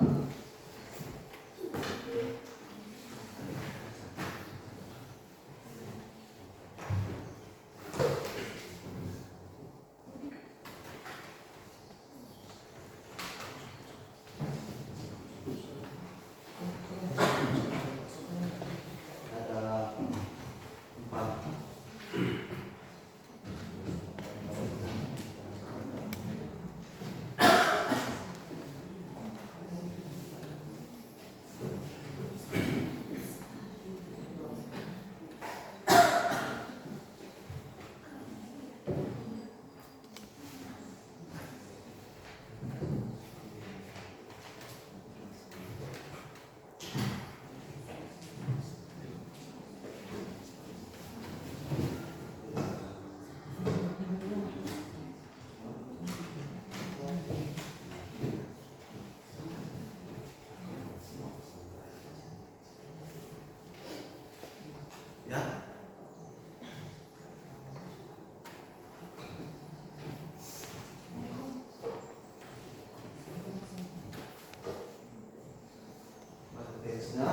[SPEAKER 1] Ada 4. Ya. Baca teksnya.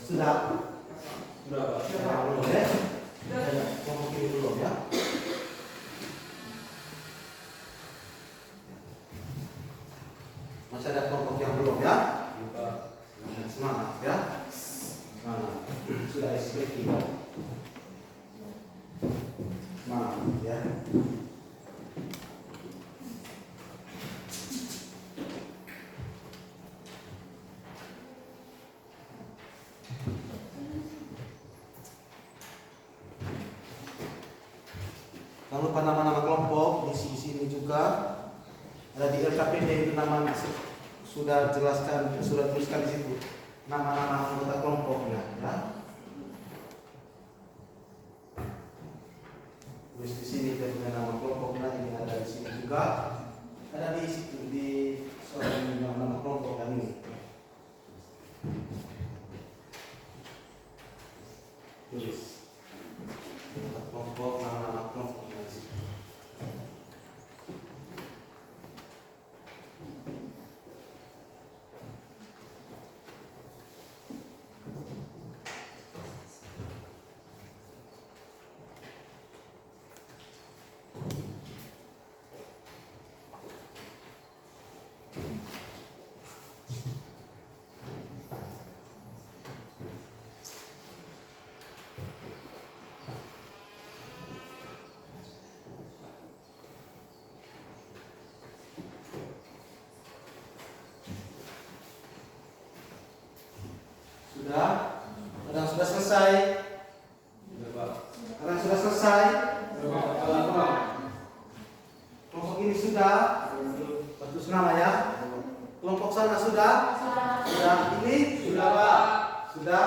[SPEAKER 1] Sudah.
[SPEAKER 4] Sudah, Pak.
[SPEAKER 1] Belum ya? Ada kelompok ini belum ya? Masih ada kelompok yang belum ya? Semangat ya. Semangat. Sudah SPK. Semangat ya. Jangan lupa nama-nama kelompok di sini juga ada di LKPD itu nama sudah jelaskan, sudah tuliskan di situ nama-nama anggota kelompoknya ya. Tulis di sini dan nama kelompoknya ini ada di sini juga ada di situ di soal nama kelompok yang ini. Tulis kelompok nama-nama kelompok. Sudah? Ada yang sudah selesai?
[SPEAKER 4] Sudah, Pak.
[SPEAKER 1] Ada yang sudah selesai?
[SPEAKER 4] Sudah, Pak.
[SPEAKER 1] Kelompok ini sudah? Bagus nama ya? Kelompok sana sudah? Sudah. Ini?
[SPEAKER 4] Sudah, Pak.
[SPEAKER 1] Sudah?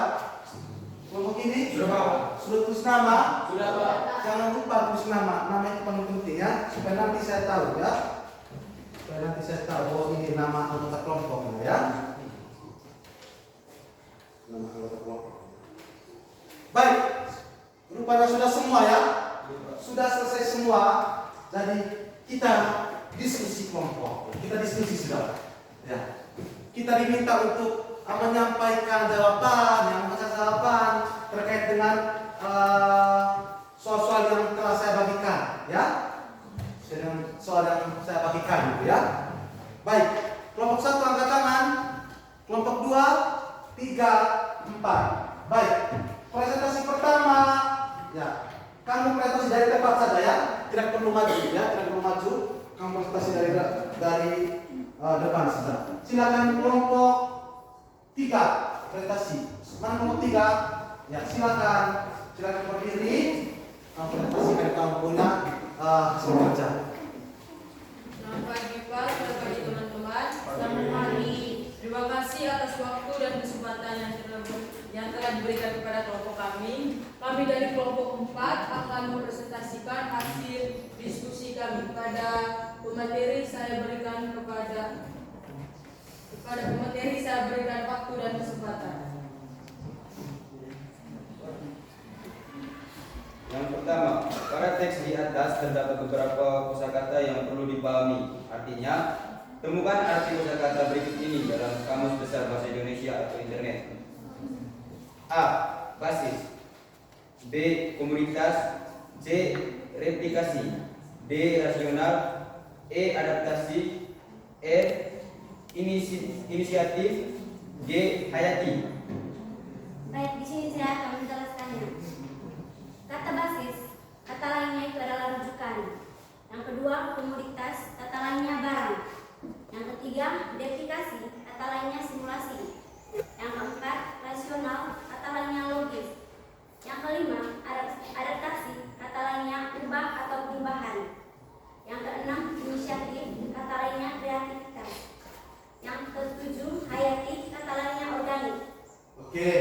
[SPEAKER 1] Kelompok ini?
[SPEAKER 4] Sudah, Pak.
[SPEAKER 1] Sudah tulis nama?
[SPEAKER 4] Sudah, Pak.
[SPEAKER 1] Jangan lupa tulis nama. Nama itu paling penting ya, supaya nanti saya tahu ya. Supaya nanti saya tahu oh ini nama anggota kelompoknya ya. Nama anggota kelompok. Baik. Rupanya sudah semua ya. Sudah selesai semua. Jadi kita diskusi kelompok. Kita diskusi sudah. Ya. Kita diminta untuk menyampaikan jawaban, yang mengasah jawaban terkait dengan soal-soal yang telah saya bagikan, ya. Dengan soal yang saya bagikan, gitu ya. Baik, kelompok 1 angkat tangan, kelompok 2, 3, 4. Baik, presentasi pertama, ya. Kamu presentasi dari tempat saja ya, tidak perlu maju ya, tidak perlu maju. Kamu presentasi dari depan saja. Silakan kelompok 3 presentasi. Mana kelompok 3? Ya, silakan berdiri. Kamu presentasikan kamu punya hasil kerja.
[SPEAKER 5] Selamat pagi Pak, selamat pagi teman-teman. Selamat pagi. Terima kasih atas waktu dan kesempatan yang telah diberikan berikan kepada kelompok kami. Kami dari kelompok 4 akan mempresentasikan hasil diskusi kami. Pada pemateri saya berikan waktu dan kesempatan.
[SPEAKER 4] Yang pertama, pada teks di atas terdapat beberapa kosakata yang perlu dipahami. Artinya, temukan arti kosakata berikut ini dalam Kamus Besar Bahasa Indonesia atau Internet. A. Basis. B. Komoditas. C. Replikasi. D. Rasional. E. Adaptasi. E. Inisiatif. G. Hayati.
[SPEAKER 6] Baik, di sini saya akan menjelaskannya. Kata basis, kata lainnya itu adalah rujukan. Yang kedua, komoditas, kata lainnya barang. Yang ketiga, replikasi, kata lainnya simulasi. Yang keempat, rasional, kata lainnya logis. Yang kelima, adaptasi, kata lainnya ubah atau perubahan. Yang keenam, inisiatif, kata lainnya kreativitas. Yang ketujuh, hayati, kata lainnya organik.
[SPEAKER 1] Oke.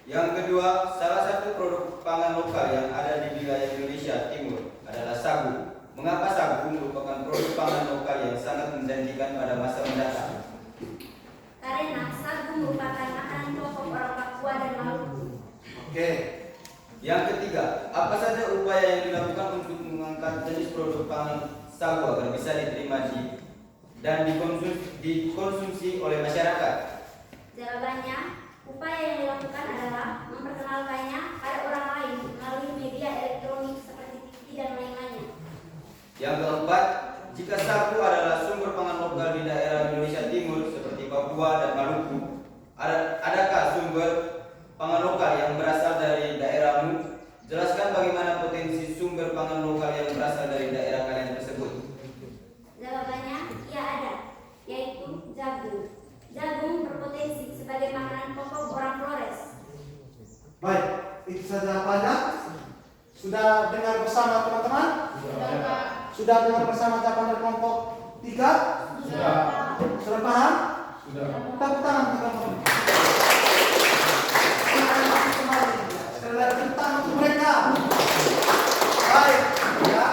[SPEAKER 4] Yang kedua, salah satu produk pangan lokal yang ada di wilayah Indonesia Timur adalah sagu. Mengapa sagu merupakan produk pangan lokal yang sangat menjanjikan pada masa mendatang?
[SPEAKER 6] Karena sagu merupakan makanan pokok orang Papua dan Maluku.
[SPEAKER 1] Oke.
[SPEAKER 4] Yang ketiga, apa saja upaya yang dilakukan untuk mengangkat jenis produk pangan sagu agar bisa diterima dan dikonsumsi oleh masyarakat?
[SPEAKER 6] Jawabannya, upaya yang dilakukan adalah memperkenalkannya pada orang lain melalui media elektronik seperti TV dan lain-lainnya.
[SPEAKER 4] Yang keempat, jika sagu adalah sumber pangan lokal di daerah Indonesia Timur seperti Papua dan Maluku, adakah sumber pangan lokal yang berasal dari daerahmu? Jelaskan bagaimana potensi sumber pangan lokal yang berasal dari daerah kalian tersebut.
[SPEAKER 6] Jawabannya, iya ada, yaitu jagung. Jagung berpotensi sebagai makanan pokok orang Flores.
[SPEAKER 1] Baik, itu saja jawabannya. Sudah dengar bersama teman-teman? Sudah dengar bersama jawaban dari kelompok 3? Sudah paham?
[SPEAKER 4] Sudah.
[SPEAKER 1] Tepuk tangan untuk kelompok. Sekali lagi tepuk tangan untuk mereka. Baik, ya.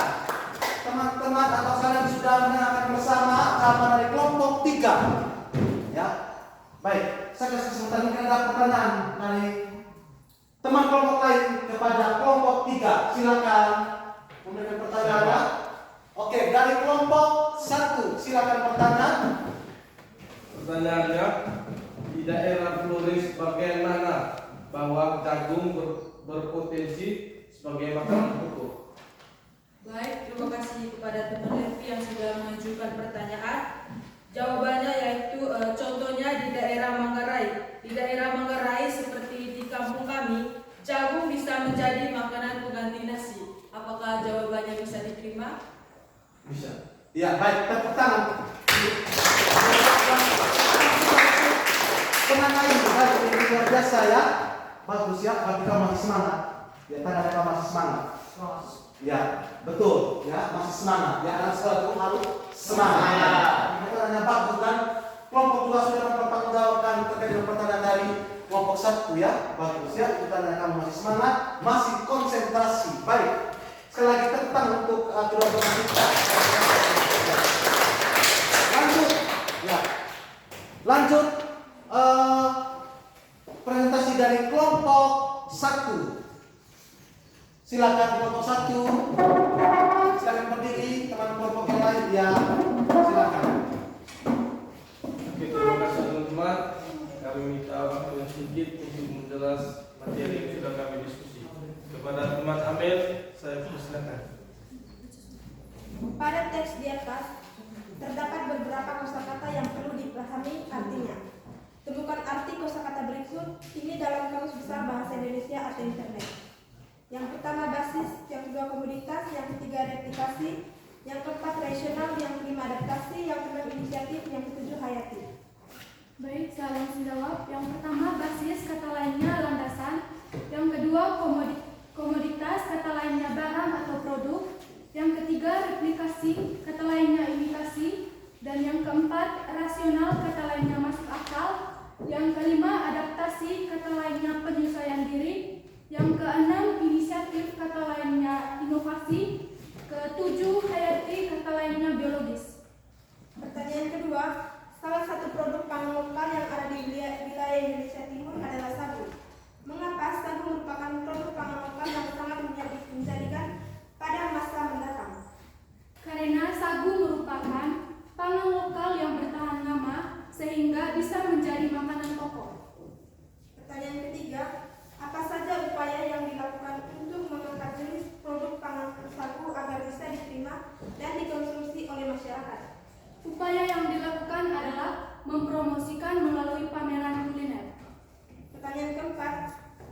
[SPEAKER 1] Teman-teman atau kalian sudah mendengarkan bersama jawaban dari kelompok 3. Ya. Baik, saya kasih kesempatan mungkin ada pertanyaan dari teman kelompok lain kepada kelompok 3. Silakan memberikan pertanyaan. Oke, dari kelompok 1 silakan pertanyaan.
[SPEAKER 7] Pertanyaannya, di daerah Flores bagian mana bahwa jagung berpotensi sebagai makanan pokok?
[SPEAKER 5] Baik, terima kasih kepada teman Levi yang sudah mengajukan pertanyaan. Jawabannya yaitu contohnya di daerah Manggarai. Di daerah Manggarai seperti di kampung kami, jagung bisa menjadi makanan pengganti nasi. Apakah jawabannya bisa diterima?
[SPEAKER 1] Bisa. Ya, baik, tepuk tangan. Teman lain, baik, ini luar biasa ya. Bagus ya, tapi kamu masih semangat. Ya, tanda kamu masih semangat. Ya, betul. Ya, masih semangat. Ya, dan sesuatu harus semangat. Itu hanya bagus dan kelompok 2 sudah mempertanggungjawabkan terkait dengan pertanyaan dari kelompok 1 ya. Bagus ya, itu tanda kamu masih semangat, masih konsentrasi. Baik. Sekali lagi tepuk tangan untuk kedua-dua kita. Lanjut. Ya. Lanjut presentasi dari kelompok 1. Silakan kelompok 1. Silakan berdiri, teman kelompok yang lain ya. Silakan.
[SPEAKER 7] Oke, terima kasih teman-teman. Kami minta waktu yang sedikit untuk menjelas materi yang sudah kami diskusi. Kepada teman Amel, saya persilakan.
[SPEAKER 8] Pada teks di atas terdapat beberapa kosakata yang perlu dipahami artinya. Temukan arti kosakata berikut ini dalam Kamus Besar Bahasa Indonesia atau Internet. Yang pertama basis, yang kedua komoditas, yang ketiga replikasi, yang keempat rasional, yang kelima adaptasi, yang keenam inisiatif, yang ketujuh hayati.
[SPEAKER 3] Baik, saya langsung jawab. Yang pertama basis, kata lainnya landasan. Yang kedua komoditas, kata lainnya barang atau produk. Yang ketiga replikasi, kata lainnya imitasi. Dan yang keempat rasional, kata lainnya masuk akal. Yang kelima adaptasi, kata lainnya
[SPEAKER 8] Indonesia Timur adalah sagu. Mengapa sagu merupakan produk pangan lokal yang sangat menjadikan pada masa mendatang?
[SPEAKER 9] Karena sagu merupakan pangan lokal yang bertahan lama sehingga bisa menjadi makanan pokok.
[SPEAKER 8] Pertanyaan ketiga, apa saja upaya yang dilakukan untuk mengangkat jenis produk pangan sagu agar bisa diterima dan dikonsumsi oleh masyarakat?
[SPEAKER 9] Upaya yang dilakukan adalah mempromosikan melalui pameran kuliner.
[SPEAKER 8] Pertanyaan keempat,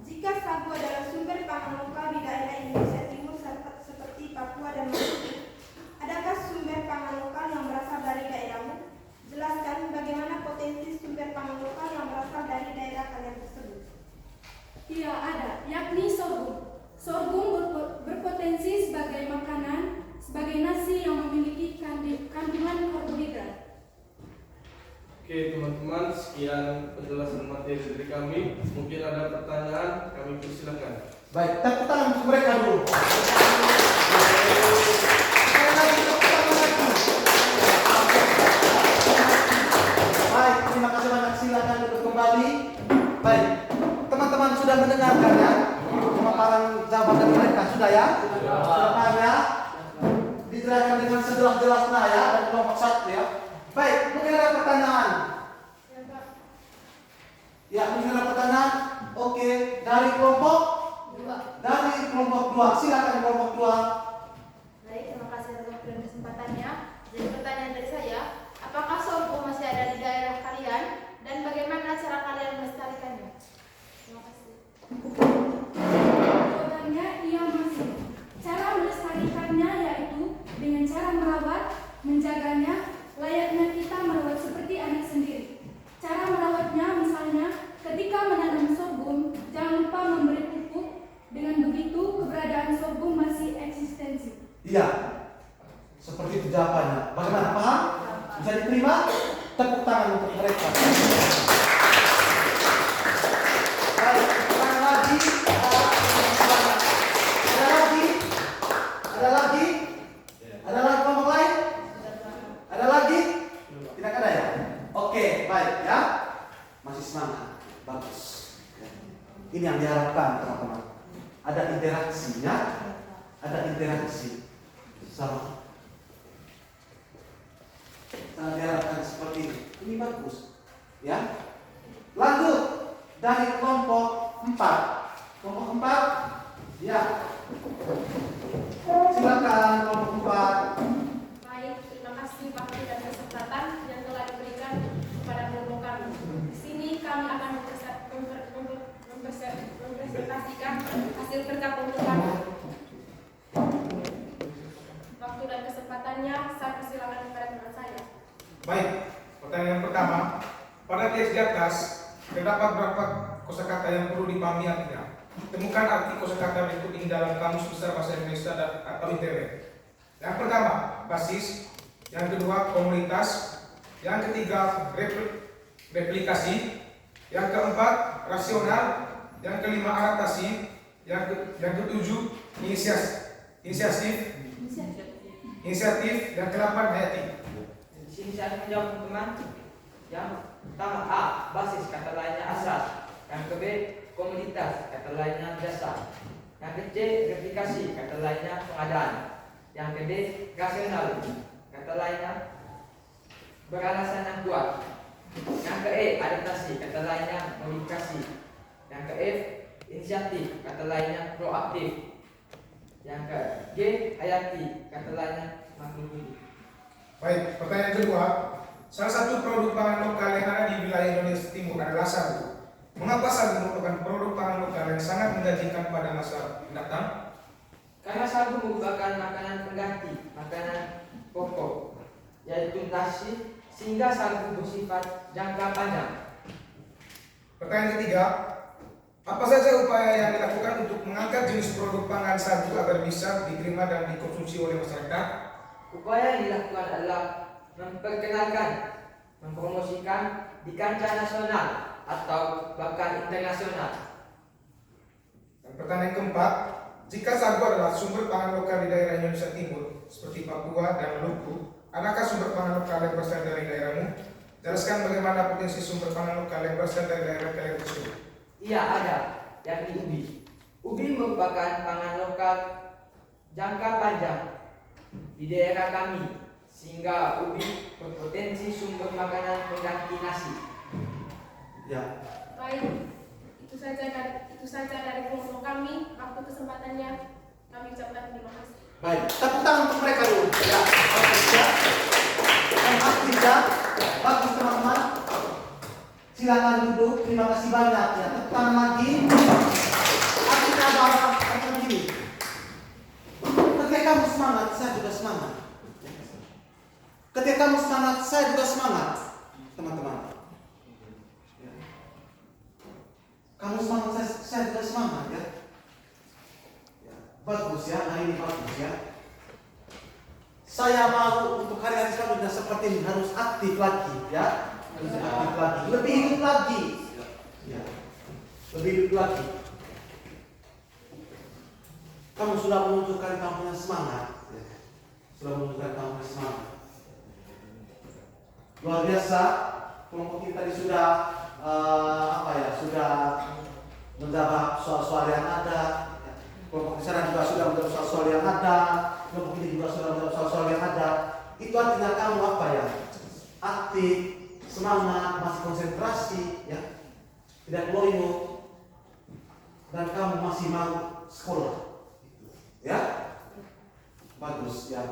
[SPEAKER 8] jika sagu adalah sumber pangan lokal di daerah Indonesia Timur seperti Papua dan Maluku, adakah sumber pangan lokal yang berasal dari daerahmu? Jelaskan bagaimana potensi sumber pangan lokal yang berasal dari daerah kalian tersebut.
[SPEAKER 9] Iya ada, yakni sorghum. Sorghum berpotensi sebagai makanan, sebagai nasi yang memiliki kandungan karbohidrat.
[SPEAKER 7] Oke teman-teman, sekian penjelasan materi dari kami. Mungkin ada pertanyaan, kami persilakan.
[SPEAKER 1] Baik, tepuk tangan untuk mereka dulu. Baik, terima kasih banyak. Silakan duduk kembali. Baik, teman-teman sudah mendengarkan ya pemaparan jawaban mereka, sudah ya? Sudah paham ya? Dijelaskan dengan sejelas-jelasnya ya, dan kelompok satu ya. Baik, mungkin ada pertanyaan? Ya, mungkin ada pertanyaan? Oke, dari kelompok? Dari kelompok 2, silakan kelompok 2.
[SPEAKER 3] Baik, terima kasih atas waktu dan kesempatannya. Jadi pertanyaan dari saya, apakah sorghum masih ada di daerah kalian dan bagaimana cara kalian melestarikannya? Terima kasih.
[SPEAKER 9] Jawabannya iya masih. Cara melestarikannya yaitu dengan cara merawat, menjaganya, layaknya kita merawat seperti anak sendiri. Cara merawatnya misalnya ketika menanam sorghum, jangan lupa memberi pupuk. Dengan begitu keberadaan sorghum masih eksistensi.
[SPEAKER 1] Iya, seperti itu jawabannya. Bagaimana, paham? Bisa diterima? Tepuk tangan untuk mereka. Baik, pertanyaan lagi. Ada lagi? Ada lagi? Ada lagi kelompok lain? Ada lagi? Tidak ada ya? Oke, baik ya. Masih semangat. Bagus. Ini yang diharapkan teman-teman. Ada interaksinya, ada interaksi sama. Sangat diharapkan seperti ini. Ini bagus, ya. Lanjut dari kelompok 4. Kelompok 4, ya. Silakan kelompok 4.
[SPEAKER 3] Baik, terima kasih waktu dan kesempatan yang telah diberikan kepada kelompok kami. Di sini kami akan mempresentasikan hasil kerja kelompok kami. Waktu dan kesempatannya saya persilakan kepada teman saya.
[SPEAKER 10] Baik, pertanyaan pertama. Pada teks di atas terdapat beberapa kosakata yang perlu dipahami artinya. Temukan arti kosakata berikut ini dalam Kamus Besar Bahasa Indonesia atau internet. Yang pertama, basis. Yang kedua, komunitas. Yang ketiga, replikasi. Yang keempat, rasional. Yang kelima, adaptasi. Yang ketujuh, inisiatif. Yang kedelapan, hayati.
[SPEAKER 2] Di sini saya menjawab teman. Yang pertama A, basis, kata lainnya asas. Yang ke B, komoditas, kata lainnya jasa. Yang ke C, replikasi, kata lainnya pengadaan. Yang ke D, rasional, kata lainnya beralasan yang kuat. Yang ke E, adaptasi, kata lainnya modifikasi. Yang ke F, inisiatif, kata lainnya proaktif. Yang ke G, hayati, kata lainnya makhluk hidup.
[SPEAKER 10] Baik, pertanyaan kedua. Salah satu produk pangan lokal yang ada di wilayah Indonesia Timur adalah sagu. Mengapa sagu merupakan produk pangan lokal yang sangat menjanjikan pada masa mendatang?
[SPEAKER 2] Karena sagu merupakan makanan pengganti, makanan pokok, yaitu nasi, sehingga sagu bersifat jangka panjang.
[SPEAKER 10] Pertanyaan ketiga. Apa saja upaya yang dilakukan untuk mengangkat jenis produk pangan sagu agar bisa diterima dan dikonsumsi oleh masyarakat?
[SPEAKER 2] Upaya yang dilakukan adalah memperkenalkan, mempromosikan di kancah nasional atau bahkan internasional.
[SPEAKER 10] Dan pertanyaan keempat, jika sagu adalah sumber pangan lokal di daerah Indonesia Timur seperti Papua dan Maluku, adakah sumber pangan lokal yang berasal dari daerahmu? Jelaskan bagaimana potensi sumber pangan lokal yang berasal dari daerah kalian tersebut.
[SPEAKER 2] Iya ada, yakni ubi. Ubi merupakan pangan lokal jangka panjang di daerah kami, sehingga ubi berpotensi sumber makanan pengganti nasi.
[SPEAKER 1] Ya.
[SPEAKER 3] Baik, itu saja dari kelompok kami. Waktu kesempatannya kami ucapkan terima kasih.
[SPEAKER 1] Baik, tepuk tangan untuk mereka dulu. Ya, bagus ya. Yang aktif ya. Bagus teman-teman. Silakan duduk. Terima kasih banyak ya. Tepuk tangan lagi. Artinya apa? Artinya begini. Ketika kamu semangat, saya juga semangat. Ketika kamu semangat, saya juga semangat, teman-teman. Kamu semangat, saya juga semangat ya. Bagus ya, hari ini bagus ya. Saya mau untuk hari-hari selanjutnya seperti ini harus aktif lagi ya. Harus aktif lagi, lebih hidup lagi. Ya. Lebih hidup lagi. Kamu sudah menunjukkan kamu punya semangat. Ya. Sudah menunjukkan kamu punya semangat. Luar biasa, kelompok kita tadi sudah sudah menjawab soal-soal yang ada. Kelompok di sana juga sudah menjawab soal-soal yang ada. Kelompok ini juga sudah menjawab soal-soal yang ada. Itu artinya kamu apa ya? Aktif, semangat, masih konsentrasi, ya. Tidak loyo, dan kamu masih mau sekolah, ya. Bagus ya.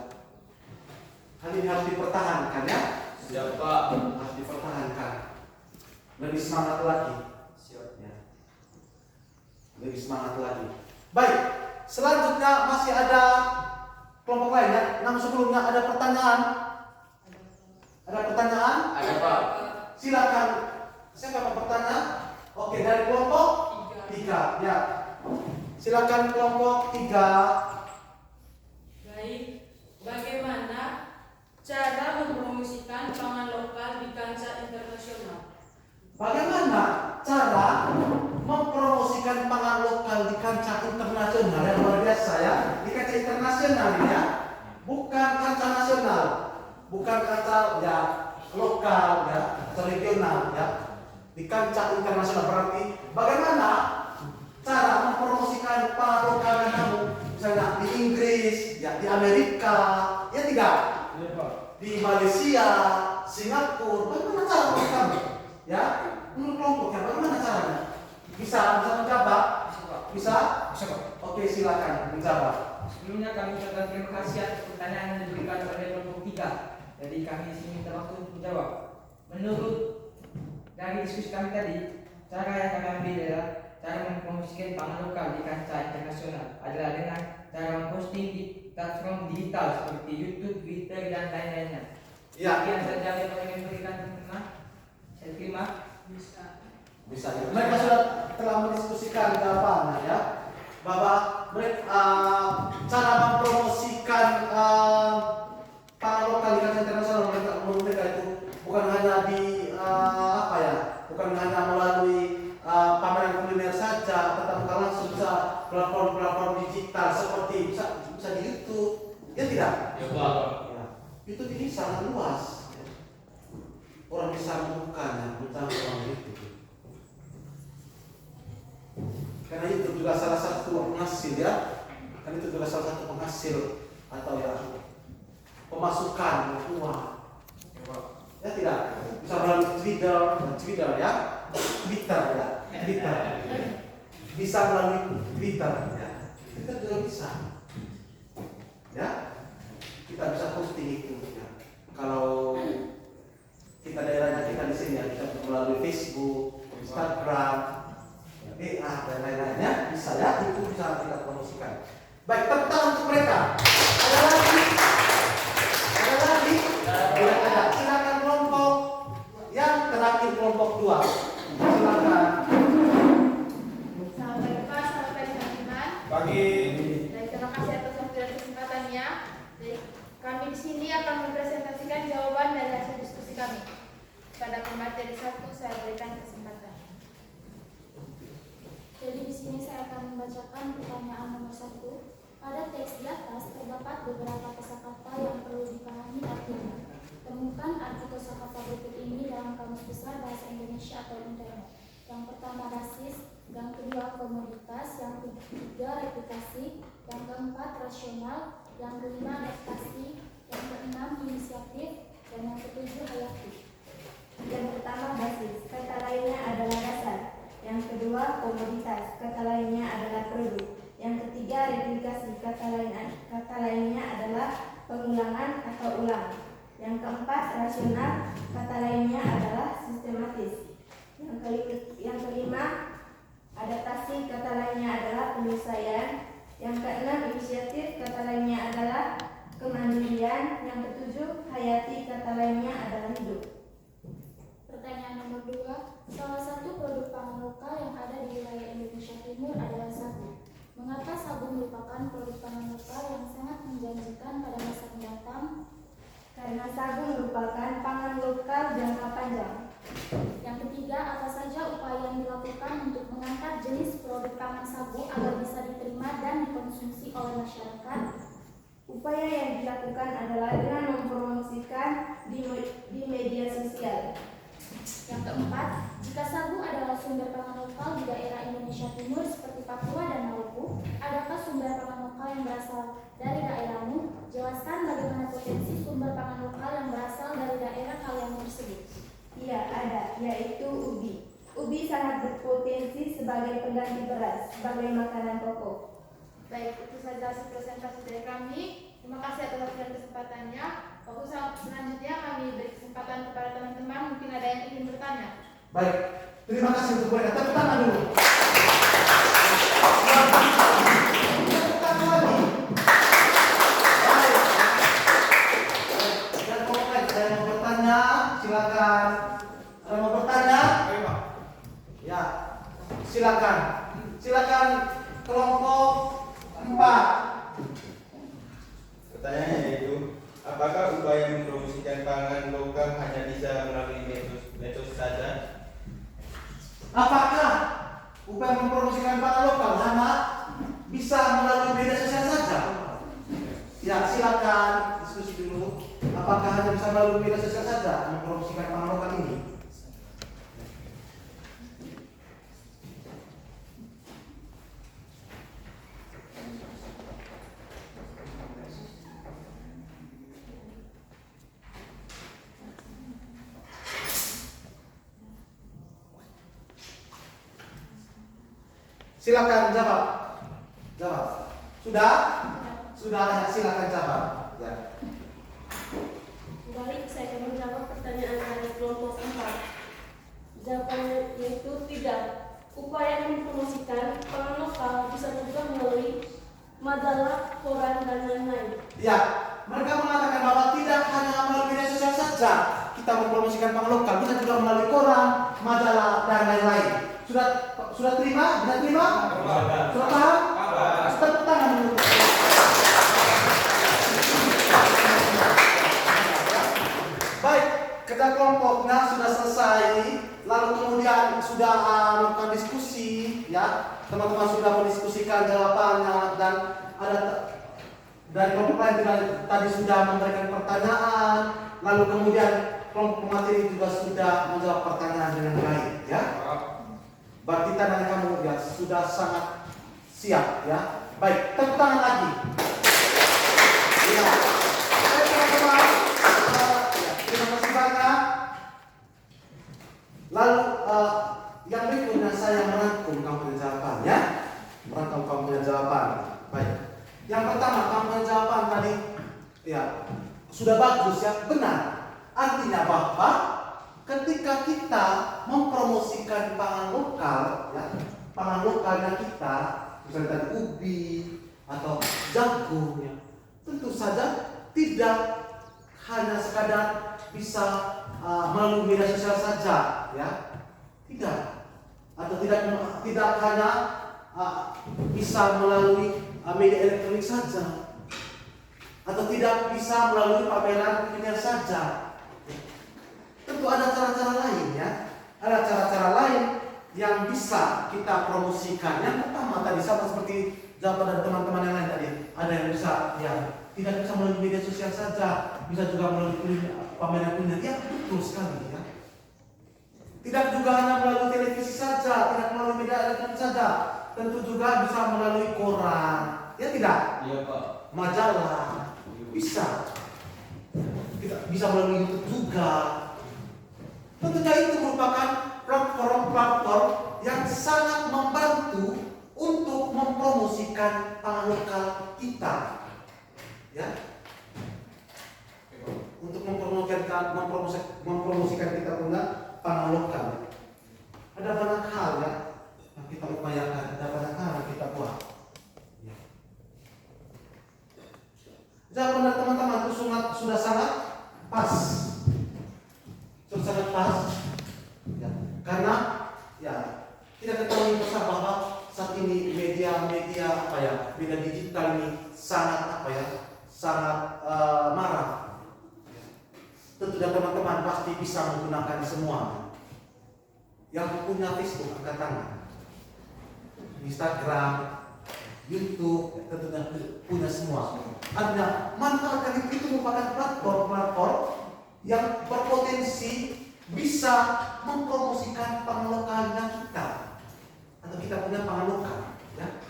[SPEAKER 1] Hal ini harus dipertahankan ya.
[SPEAKER 7] Siapa?
[SPEAKER 1] Harus dipertahankan. Lebih semangat lagi.
[SPEAKER 4] Siap.
[SPEAKER 1] Ya. Lebih semangat lagi. Baik, selanjutnya masih ada kelompok lain ya. Namun sebelumnya ada pertanyaan. Ada pertanyaan?
[SPEAKER 2] Ada Pak.
[SPEAKER 1] Silakan. Siapa yang bertanya? Oke, dari kelompok 3. Ya. Silakan kelompok 3.
[SPEAKER 5] Baik, bagaimana cara mempromosikan pangan lokal di kancah internasional?
[SPEAKER 1] Bagaimana cara mempromosikan pangan lokal di kancah internasional yang luar biasa ya? Di kancah internasional ya, bukan kancah nasional, bukan kancah ya lokal ya, atau regional ya. Di kancah internasional berarti bagaimana cara mempromosikan pangan lokal yang kamu misalnya di Inggris, ya di Amerika, ya tidak? Di Malaysia, Singapura, bagaimana cara kamu? Ya, menurut kelompoknya bagaimana caranya? Bisa menjawab? Bisa?
[SPEAKER 10] Bisa Pak.
[SPEAKER 1] Oke, silakan menjawab.
[SPEAKER 2] Sebelumnya kami ucapkan terima kasih atas pertanyaan yang diberikan oleh kelompok 3. Jadi kami di sini minta waktu untuk menjawab. Menurut dari diskusi kami tadi, cara yang kami ambil adalah cara mempromosikan pangan lokal di kancah internasional adalah dengan cara memposting di platform digital seperti YouTube, Twitter, dan lain-lainnya.
[SPEAKER 1] Ya.
[SPEAKER 2] Sekian saja yang kami berikan teman-teman. Saya terima.
[SPEAKER 1] Bisa ya. Mereka sudah telah mendiskusikan jawabannya ya, bahwa mereka cara mempromosikan pangan lokal di kancah internasional menurut mereka itu bukan hanya di bukan hanya melalui pameran kuliner saja, tetapi langsung bisa platform digital seperti bisa di YouTube, ya tidak?
[SPEAKER 7] Ya Pak.
[SPEAKER 1] Ya. YouTube ini sangat luas. Ya. Orang bisa menemukannya, mencari itu. Karena itu juga salah satu penghasil ya. Karena itu juga salah satu penghasil atau ya pemasukan uang. Ya tidak? Bisa melalui Twitter ya. Twitter. Bisa melalui Twitter ya. Twitter juga bisa. Ya. Kita bisa posting itu ya. Kalau kita daerahnya kita di sini ya, kita melalui Facebook, Instagram, WA dan lain-lainnya bisa ya, itu bisa kita promosikan. Baik, tepuk tangan untuk mereka. Ada lagi? Tidak ada. Silakan kelompok yang terakhir, kelompok 2. Silakan.
[SPEAKER 3] Selamat pagi Pak, selamat pagi teman-teman.
[SPEAKER 10] Pagi.
[SPEAKER 3] Dan terima kasih atas waktu dan kesempatannya. Jadi, kami di sini akan mempresentasikan jawaban dari hasil diskusi kami. Pada pemateri 1 saya berikan kesempatan.
[SPEAKER 9] Jadi di sini saya akan membacakan pertanyaan nomor 1. Pada teks di atas terdapat beberapa kosakata yang perlu dipahami artinya.
[SPEAKER 3] Temukan arti kosakata berikut ini dalam Kamus Besar Bahasa Indonesia atau Internet. Yang pertama rasis, yang kedua komoditas, yang ketiga replikasi, yang keempat rasional, yang kelima adaptasi, yang keenam inisiatif, dan yang ketujuh hayati.
[SPEAKER 6] Yang pertama basis, kata lainnya adalah dasar. Yang kedua komoditas, kata lainnya adalah produk. Yang ketiga replikasi, kata lainnya adalah pengulangan atau ulang. Yang keempat rasional, kata lainnya adalah sistematis. Yang kelima adaptasi, kata lainnya adalah penyesuaian. Yang keenam inisiatif, kata lainnya adalah kemandirian. Yang ketujuh hayati, kata lainnya adalah hidup.
[SPEAKER 3] Pertanyaan nomor 2, salah satu produk pangan lokal yang ada di wilayah Indonesia Timur adalah sagu. Mengapa sagu merupakan produk pangan lokal yang sangat menjanjikan pada masa mendatang?
[SPEAKER 6] Karena sagu merupakan pangan lokal jangka panjang.
[SPEAKER 3] Yang ketiga, apa saja upaya yang dilakukan untuk mengangkat jenis produk pangan sagu agar bisa diterima dan dikonsumsi oleh masyarakat?
[SPEAKER 6] Upaya yang dilakukan adalah dengan mempromosikan di media sosial.
[SPEAKER 3] Yang keempat, jika sagu adalah sumber pangan lokal di daerah Indonesia Timur seperti Papua dan Maluku, adakah sumber pangan lokal yang berasal dari daerahmu? Jelaskan bagaimana potensi sumber pangan lokal yang berasal dari daerah kalian tersebut.
[SPEAKER 6] Iya, ada, yaitu ubi. Ubi sangat berpotensi sebagai pengganti beras, sebagai makanan pokok.
[SPEAKER 3] Baik, itu saja hasil presentasi dari kami. Terima kasih atas waktu dan kesempatannya. Waktu selanjutnya kami beri kesempatan kepada teman-teman, mungkin ada yang ingin bertanya.
[SPEAKER 1] Baik, terima kasih untuk mereka. Tepuk tangan dulu. Tepuk tangan lagi. Baik. Dan pokoknya saya mau bertanya, silakan. Ada mau bertanya? Ya, silakan. Silakan kelompok 4.
[SPEAKER 4] Pertanyaannya yaitu, apakah upaya mempromosikan pangan lokal hanya bisa melalui medsos saja?
[SPEAKER 1] Apakah upaya mempromosikan pangan lokal hanya bisa melalui media sosial saja? Ya, silakan diskusi dulu. Apakah hanya bisa melalui media sosial saja mempromosikan pangan lokal ini? Silakan jawab. Jawab. Sudah? Sudah, ya, silakan jawab. Ya.
[SPEAKER 11] Baik, saya akan menjawab pertanyaan dari kelompok 4. Jawabannya yaitu tidak. Upaya mempromosikan pangan lokal bisa juga melalui majalah, koran, dan lain-lain.
[SPEAKER 1] Ya, mereka mengatakan bahwa tidak hanya melalui media sosial saja kita mempromosikan pangan lokal, bisa juga melalui koran, majalah, dan lain-lain. Sudah terima? Bisa terima? Sudah paham? Tepuk tangan dulu. Baik, kerja kelompoknya sudah selesai. Lalu kemudian sudah melakukan diskusi, ya. Teman-teman sudah mendiskusikan jawabannya dan ada dari kelompok lain juga tadi sudah memberikan pertanyaan. Lalu kemudian kelompok pemateri juga sudah menjawab pertanyaan dengan baik, ya. Berarti tandanya kamu ya sudah sangat siap, ya. Baik, tepuk tangan lagi. Ya. Baik, teman-teman. Terima kasih banyak. Lalu yang berikutnya saya merangkum kamu punya jawaban, ya. Merangkum kamu punya jawaban. Baik. Yang pertama kamu punya jawaban tadi, ya sudah bagus, ya, benar. Artinya bahwa ketika kita mempromosikan pangan lokal, ya, pangan lokalnya kita, misalnya tadi ubi atau jagung, ya, tentu saja tidak hanya sekadar bisa melalui media sosial saja, ya, tidak, atau tidak hanya bisa melalui media elektronik saja, atau tidak bisa melalui pameran kuliner saja. Tentu ada cara-cara lain, ya. Ada cara-cara lain yang bisa kita promosikan. Yang pertama tadi sama seperti jawaban dari teman-teman yang lain tadi. Ada yang bisa, ya, tidak bisa melalui media sosial saja, bisa juga melalui pameran kuliner. Ya, betul sekali ya. Tidak juga hanya melalui televisi saja, tidak melalui media elektronik saja, tentu juga bisa melalui koran, ya tidak?
[SPEAKER 4] Iya Pak.
[SPEAKER 1] Majalah, bisa. Kita bisa melalui YouTube juga. Tentunya itu merupakan platform-platform yang sangat membantu untuk mempromosikan pangan lokal kita, ya. Untuk mempromosikan kita punya pangan lokal. Ada banyak hal ya yang kita upayakan, ada banyak hal yang kita buat. Jawaban teman-teman itu sudah sangat pas, sudah sangat pas. Ya. Karena ya kita ketahui bersama bahwa saat ini media digital ini sangat sangat marah. Tentu teman-teman pasti bisa menggunakan semua. Yang punya Facebook angkat tangan, Instagram, YouTube, tentunya punya semua. Artinya manfaatkan itu merupakan platform-platform yang berpotensi bisa mempromosikan pangan lokalnya kita, atau kita punya pangan lokal. Ya.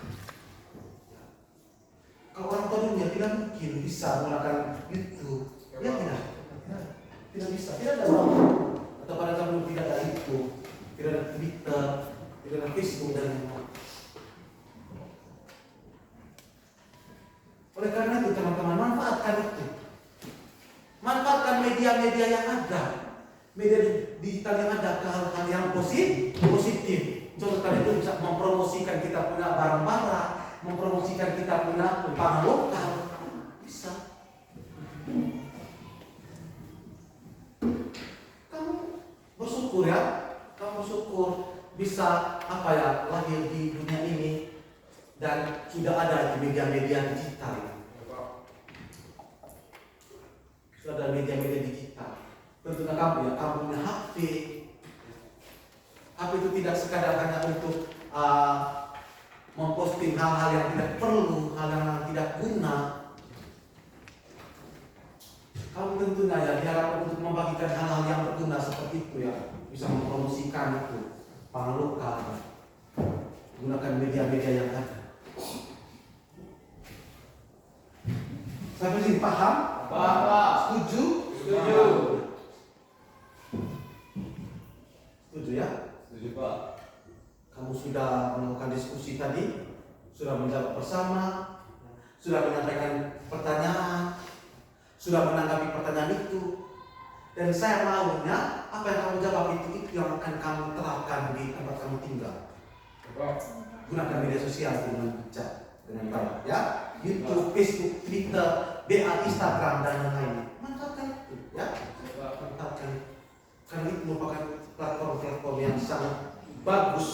[SPEAKER 1] Kalau orang tua dunia tidak mungkin bisa menggunakan YouTube, ya tidak bisa, tidak ada waktu. Atau pada zaman tidak ada YouTube, tidak ada Twitter, tidak ada Facebook dan lain-lain. Oleh karena itu teman-teman, manfaatkan itu. Manfaatkan media-media yang ada, media digital yang ada ke hal-hal yang positif. Contoh tadi itu bisa mempromosikan kita punya barang-barang, mempromosikan kita punya pangan lokal, bisa. Kamu bersyukur ya, kamu bersyukur bisa lahir di dunia ini. Dan sudah ada di media-media digital. Sudah ada media-media digital. Tentunya kamu punya HP. HP itu tidak sekadar hanya untuk memposting hal-hal yang tidak perlu, hal yang tidak guna. Kamu tentunya ya diharapkan untuk membagikan hal-hal yang berguna seperti itu ya, bisa mempromosikan itu pangan lokal. Gunakan media-media yang ada. Sampai sini paham?
[SPEAKER 2] Paham.
[SPEAKER 1] Setuju?
[SPEAKER 2] Setuju.
[SPEAKER 1] Setuju ya?
[SPEAKER 4] Setuju Pak.
[SPEAKER 1] Kamu sudah melakukan diskusi tadi, sudah menjawab bersama, sudah menyampaikan pertanyaan, sudah menanggapi pertanyaan itu. Dan saya maunya apa yang kamu jawab itu yang akan kamu terapkan di tempat kamu tinggal. Gunakan media sosial dengan bijak, dengan baik ya. YouTube, Facebook, Twitter, BA, Instagram dan lain-lain. Manfaatkan itu ya. Manfaatkan. Karena itu merupakan platform-platform yang sangat bagus.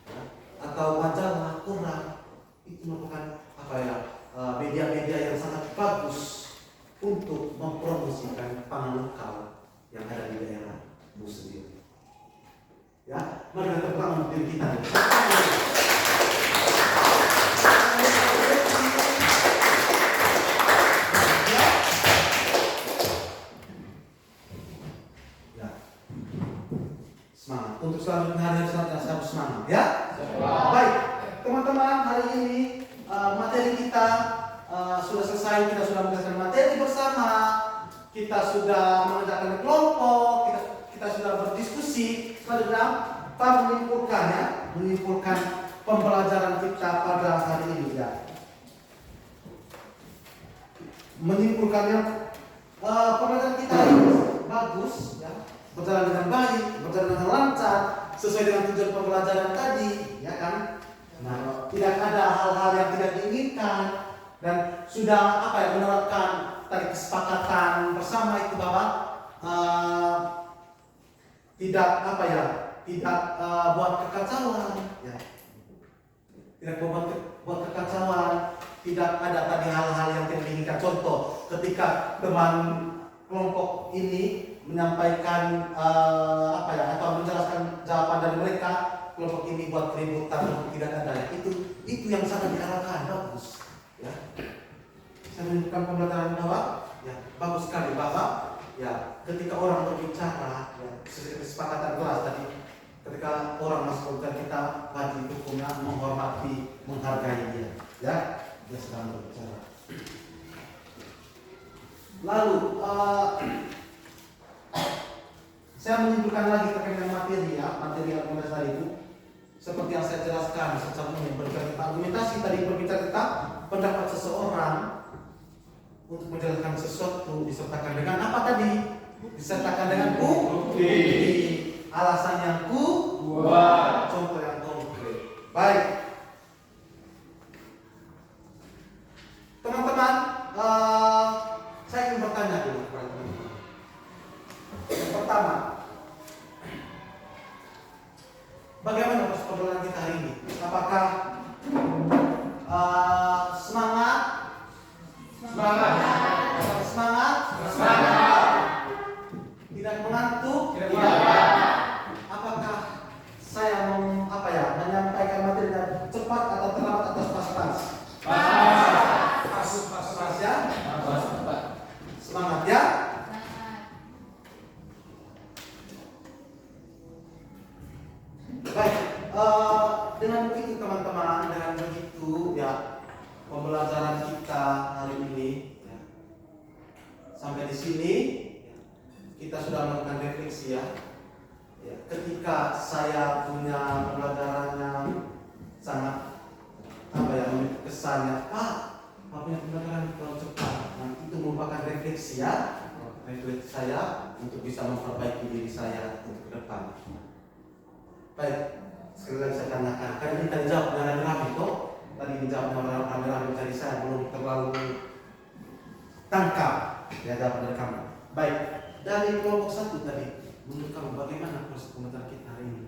[SPEAKER 1] Ya. Atau majalah, koran itu merupakan media-media yang sangat bagus untuk mempromosikan pangan lokal yang ada di daerahmu sendiri. Ya, mari kita tepuk tangan diri kita. Ya. Semangat. Untuk selanjutnya hari selanjutnya saya harus semangat ya. Baik, teman-teman, hari ini materi kita sudah selesai. Kita sudah menjelaskan materi bersama. Kita sudah mengerjakan kelompok. Kita sudah berdiskusi. Selanjutnya, Pak menyimpulkan pembelajaran kita pada hari ini ya. Menyimpulkannya, pembelajaran kita ini bagus ya, berjalan dengan baik, berjalan dengan lancar, sesuai dengan tujuan pembelajaran tadi, ya kan? Nah, tidak ada hal-hal yang tidak diinginkan dan sudah menerapkan tadi kesepakatan bersama itu bahwa tidak buat kekacauan ya. Tidak buat kekacauan, tidak ada tadi hal-hal yang tidak diinginkan. Contoh, ketika teman kelompok ini menyampaikan atau menjelaskan jawaban dari mereka, kelompok ini buat keributan, tidak ada ya. Itu yang sangat diharapkan, bagus ya. Saya menunjukkan pembelajaran bahwa ya bagus sekali Bapak. Ya, ketika orang berbicara, ya, kesepakatan kelas tadi, ketika orang masuk ke kita wajib hukumnya menghormati, menghargai dia. Ya, dia sedang berbicara. Lalu, saya menyimpulkan lagi terkait dengan materi argumentasi itu. Seperti yang saya jelaskan, secara umum berbicara tentang argumentasi tadi berbicara tentang pendapat seseorang untuk menjelaskan sesuatu disertakan dengan apa tadi? Disertakan dengan bukti. Alasan yang kuat, contoh yang konkret. Baik, teman-teman, saya ingin bertanya dulu kepada teman-teman. Yang pertama, bagaimana proses pembelajaran kita hari ini? Apakah semangat? Tidak mengantuk? Apakah saya menyampaikan materi dengan cepat atau terlambat atau pas-pas? Pas ya? Semangat ya? Baik, dengan begitu teman-teman, dengan begitu ya pembelajaran kita hari ini ya, sampai di sini ya, kita sudah melakukan refleksi ya. Ya, ketika saya punya pembelajaran yang sangat kesannya punya pembelajaran terlalu cepat. Nah, itu merupakan refleksi ya, refleksi saya untuk bisa memperbaiki diri saya untuk ke depan. Baik, sekali lagi saya tanyakan, karena ini tadi jawab dengan rame-rame itu, tadi dijawab dengan rame-rame dari saya belum terlalu tangkap ya dapat dari kamu. Baik, dari kelompok 1 tadi, menurut kamu bagaimana proses pembelajaran kita hari ini?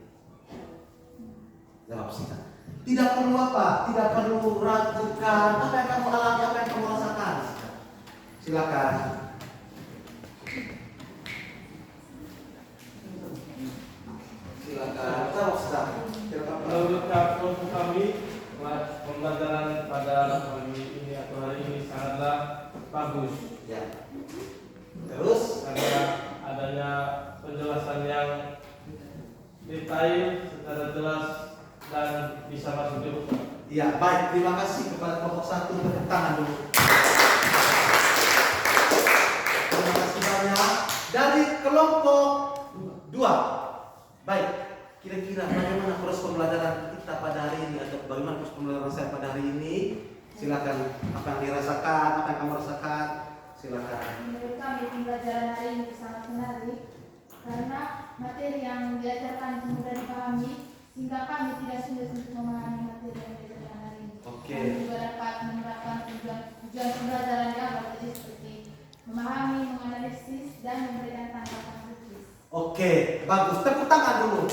[SPEAKER 1] Jawab singkat. Tidak perlu apa? Tidak perlu ragukan apa yang kamu alami, apa yang kamu rasakan. Silakan. Silakan.
[SPEAKER 7] Menurut kelompok kami, pembelajaran pada hari ini sangatlah bagus.
[SPEAKER 1] Ya. Terus
[SPEAKER 7] karena adanya penjelasan yang detail, secara jelas dan bisa masuk di hukum.
[SPEAKER 1] Ya, baik. Terima kasih kepada kelompok 1, tepuk tangan dulu. Terima kasih banyak. Dari kelompok 2. Baik. Kira-kira bagaimana proses pembelajaran kita pada hari ini atau bagaimana proses pembelajaran saya pada hari ini? Silakan. Apa yang dirasakan, apa yang kamu rasakan? Silakan.
[SPEAKER 3] Menurut kami pembelajaran hari ini sangat menarik karena materi yang diajarkan mudah dipahami sehingga kami tidak sulit untuk memahami materi yang diajarkan hari ini. Kami juga dapat menerapkan tujuan pembelajaran yang berarti seperti memahami, menganalisis dan memberikan tanggapan kritis.
[SPEAKER 1] Oke, bagus. Tepuk tangan dulu.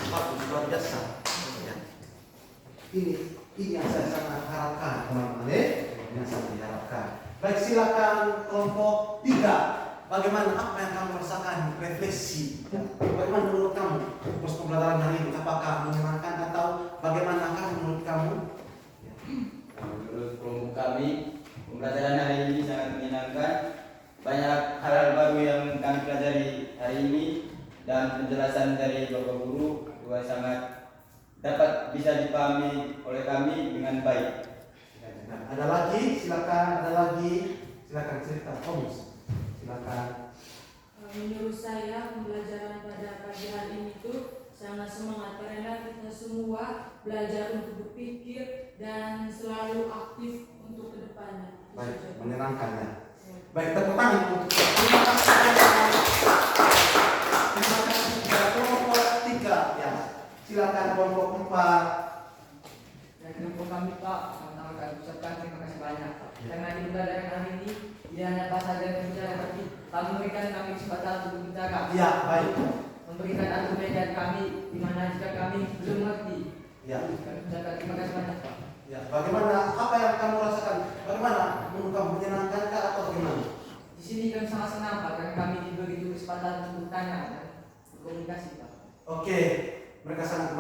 [SPEAKER 1] Bagus, luar biasa. Ini yang saya sangat harapkan, teman-teman. Ini yang sangat diharapkan. Baik, silakan kelompok 3. Bagaimana apa yang kamu rasakan? Refleksi. Bagaimana menurut kamu proses pembelajaran hari ini? Apakah menyenangkan atau bagaimana menurut kamu?
[SPEAKER 4] Menurut kelompok kami, pembelajaran hari ini sangat menyenangkan. Banyak hal-hal baru yang kami pelajari hari ini dan penjelasan dari Bapak Guru juga sangat dapat bisa dipahami oleh kami dengan baik.
[SPEAKER 1] Ada lagi? Silakan. Ada lagi? Silakan cerita. Komus. Silakan.
[SPEAKER 5] Menurut saya pembelajaran pada pagi hari ini itu sangat semangat karena kita semua belajar untuk berpikir dan selalu aktif untuk kedepannya.
[SPEAKER 1] Baik, menyenangkan ya. Baik, tepuk tangan untuk terima kasih kepada kelompok 3 ya. Silakan kelompok 4.
[SPEAKER 2] Dan kelompok kami Pak, pertama kali ucapkan terima kasih banyak karena di pembelajaran hari ini dia hanya pas saja berbicara tapi kami memberikan kami kesempatan untuk berbicara.
[SPEAKER 1] Ya, baik.
[SPEAKER 2] Memberikan argumen dari kami di mana jika kami belum mengerti.
[SPEAKER 1] Ya.
[SPEAKER 2] Kami ucapkan terima kasih banyak Pak.
[SPEAKER 1] Ya, bagaimana apa yang kamu rasakan? Bagaimana menurut kamu, menyenangkankah atau bagaimana?
[SPEAKER 2] Di sini kami sangat senang Pak karena kami diberi kesempatan untuk bertanya dan berkomunikasi Pak.
[SPEAKER 1] Oke, mereka sangat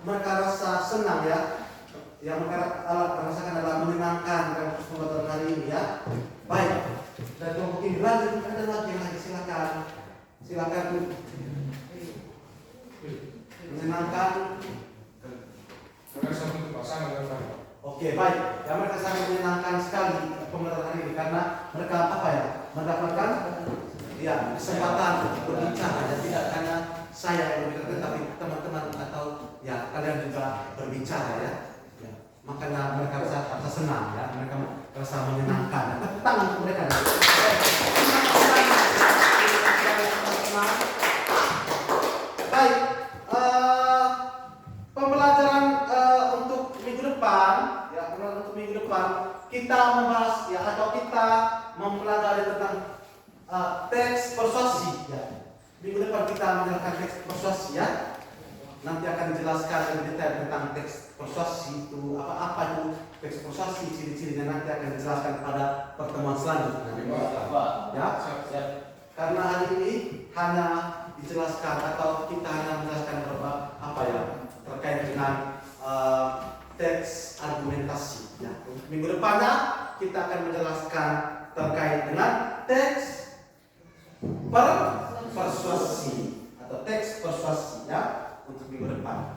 [SPEAKER 1] mereka rasa senang ya yang mereka rasakan adalah menyenangkan dalam pembelajaran hari ini ya. Baik. Dan kelompok ini lanjut, ada lagi yang lagi, silakan menyenangkan.
[SPEAKER 10] Mereka satu pasangan dengan
[SPEAKER 1] Oke, baik. Ya, mereka sangat menyenangkan sekali pembelajaran hari ini karena mereka apa ya, mendapatkan ya kesempatan untuk berbicara ya, tidak karena saya yang berbicara tapi teman-teman atau ya kalian juga berbicara ya. Ya. Makanya mereka rasa senang ya, mereka rasa menyenangkan. Tepuk tangan untuk mereka. Baik, pembelajaran untuk minggu depan, ya pembelajaran untuk minggu depan kita membahas ya atau kita mempelajari tentang teks persuasi ya. Minggu depan kita menjelaskan teks persuasi ya. Nanti akan dijelaskan lebih detail tentang teks persuasi itu apa itu teks persuasi, ciri-cirinya nanti akan dijelaskan pada pertemuan selanjutnya. Ya, karena hari ini hanya dijelaskan atau kita hanya menjelaskan beberapa apa ya terkait dengan teks argumentasi. Ya. Minggu depannya kita akan menjelaskan terkait dengan teks persuasi atau teks persuasi ya untuk minggu depan.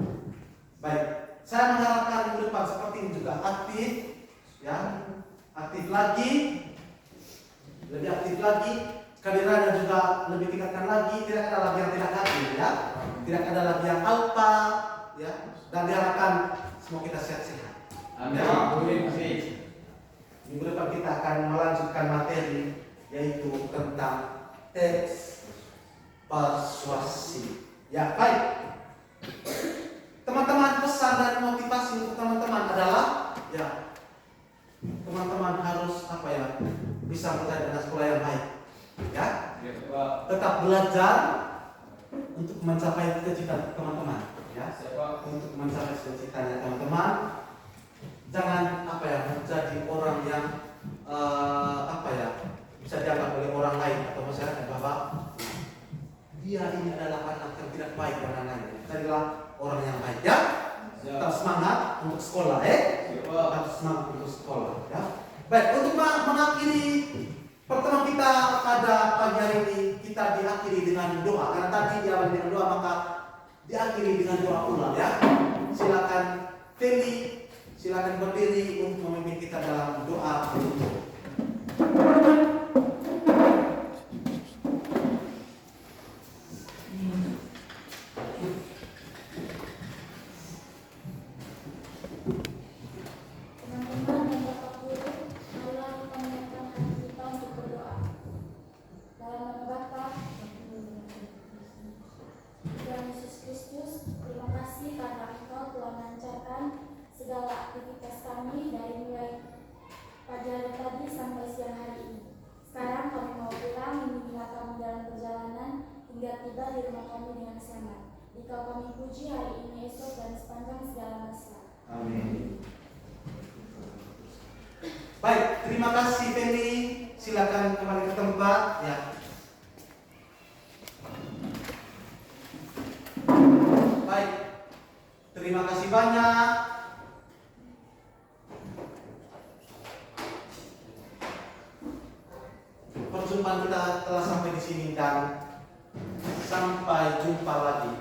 [SPEAKER 1] Baik, saya mengharapkan minggu depan seperti ini juga aktif ya, aktif lagi, lebih aktif lagi. Kehadirannya juga lebih tingkatkan lagi, tidak ada lagi yang tidak hadir ya, tidak ada lagi yang alpa ya, dan diharapkan semua kita sehat-sehat.
[SPEAKER 4] Amin.
[SPEAKER 1] Ya. Minggu depan kita akan melanjutkan materi yaitu tentang teks persuasi. Ya baik, teman-teman, pesan dan motivasi untuk teman-teman adalah ya teman-teman harus apa ya bisa berada dengan sekolah yang baik. Ya, tetap belajar untuk mencapai cita-cita teman-teman. Ya, untuk mencapai cita-citanya teman-teman. Jangan apa ya menjadi orang yang apa ya bisa dianggap oleh orang lain atau masyarakat bahwa dia ini adalah anak yang tidak baik dan lain-lain. Jadilah orang yang baik. Ya, tetap semangat untuk sekolah. Tetap semangat untuk sekolah. Ya, baik, untuk mengakhiri pertemuan kita pada pagi hari ini kita diakhiri dengan doa. Karena tadi diawali dengan doa, maka diakhiri dengan doa pula ya. Silakan Feli, silakan berdiri untuk memimpin kita dalam doa penutup.
[SPEAKER 3] Segala aktivitas kami dari mulai pagi hari tadi sampai siang hari ini. Sekarang kami mau pulang, meninggalkan kami dalam perjalanan hingga tiba di rumah kami dengan selamat. Dikau kami puji hari ini, esok, dan sepanjang segala masa.
[SPEAKER 1] Amin. Baik, terima kasih Feni. Silakan kembali ke tempat ya. Baik, terima kasih banyak. Perjumpaan kita telah sampai di sini dan sampai jumpa lagi.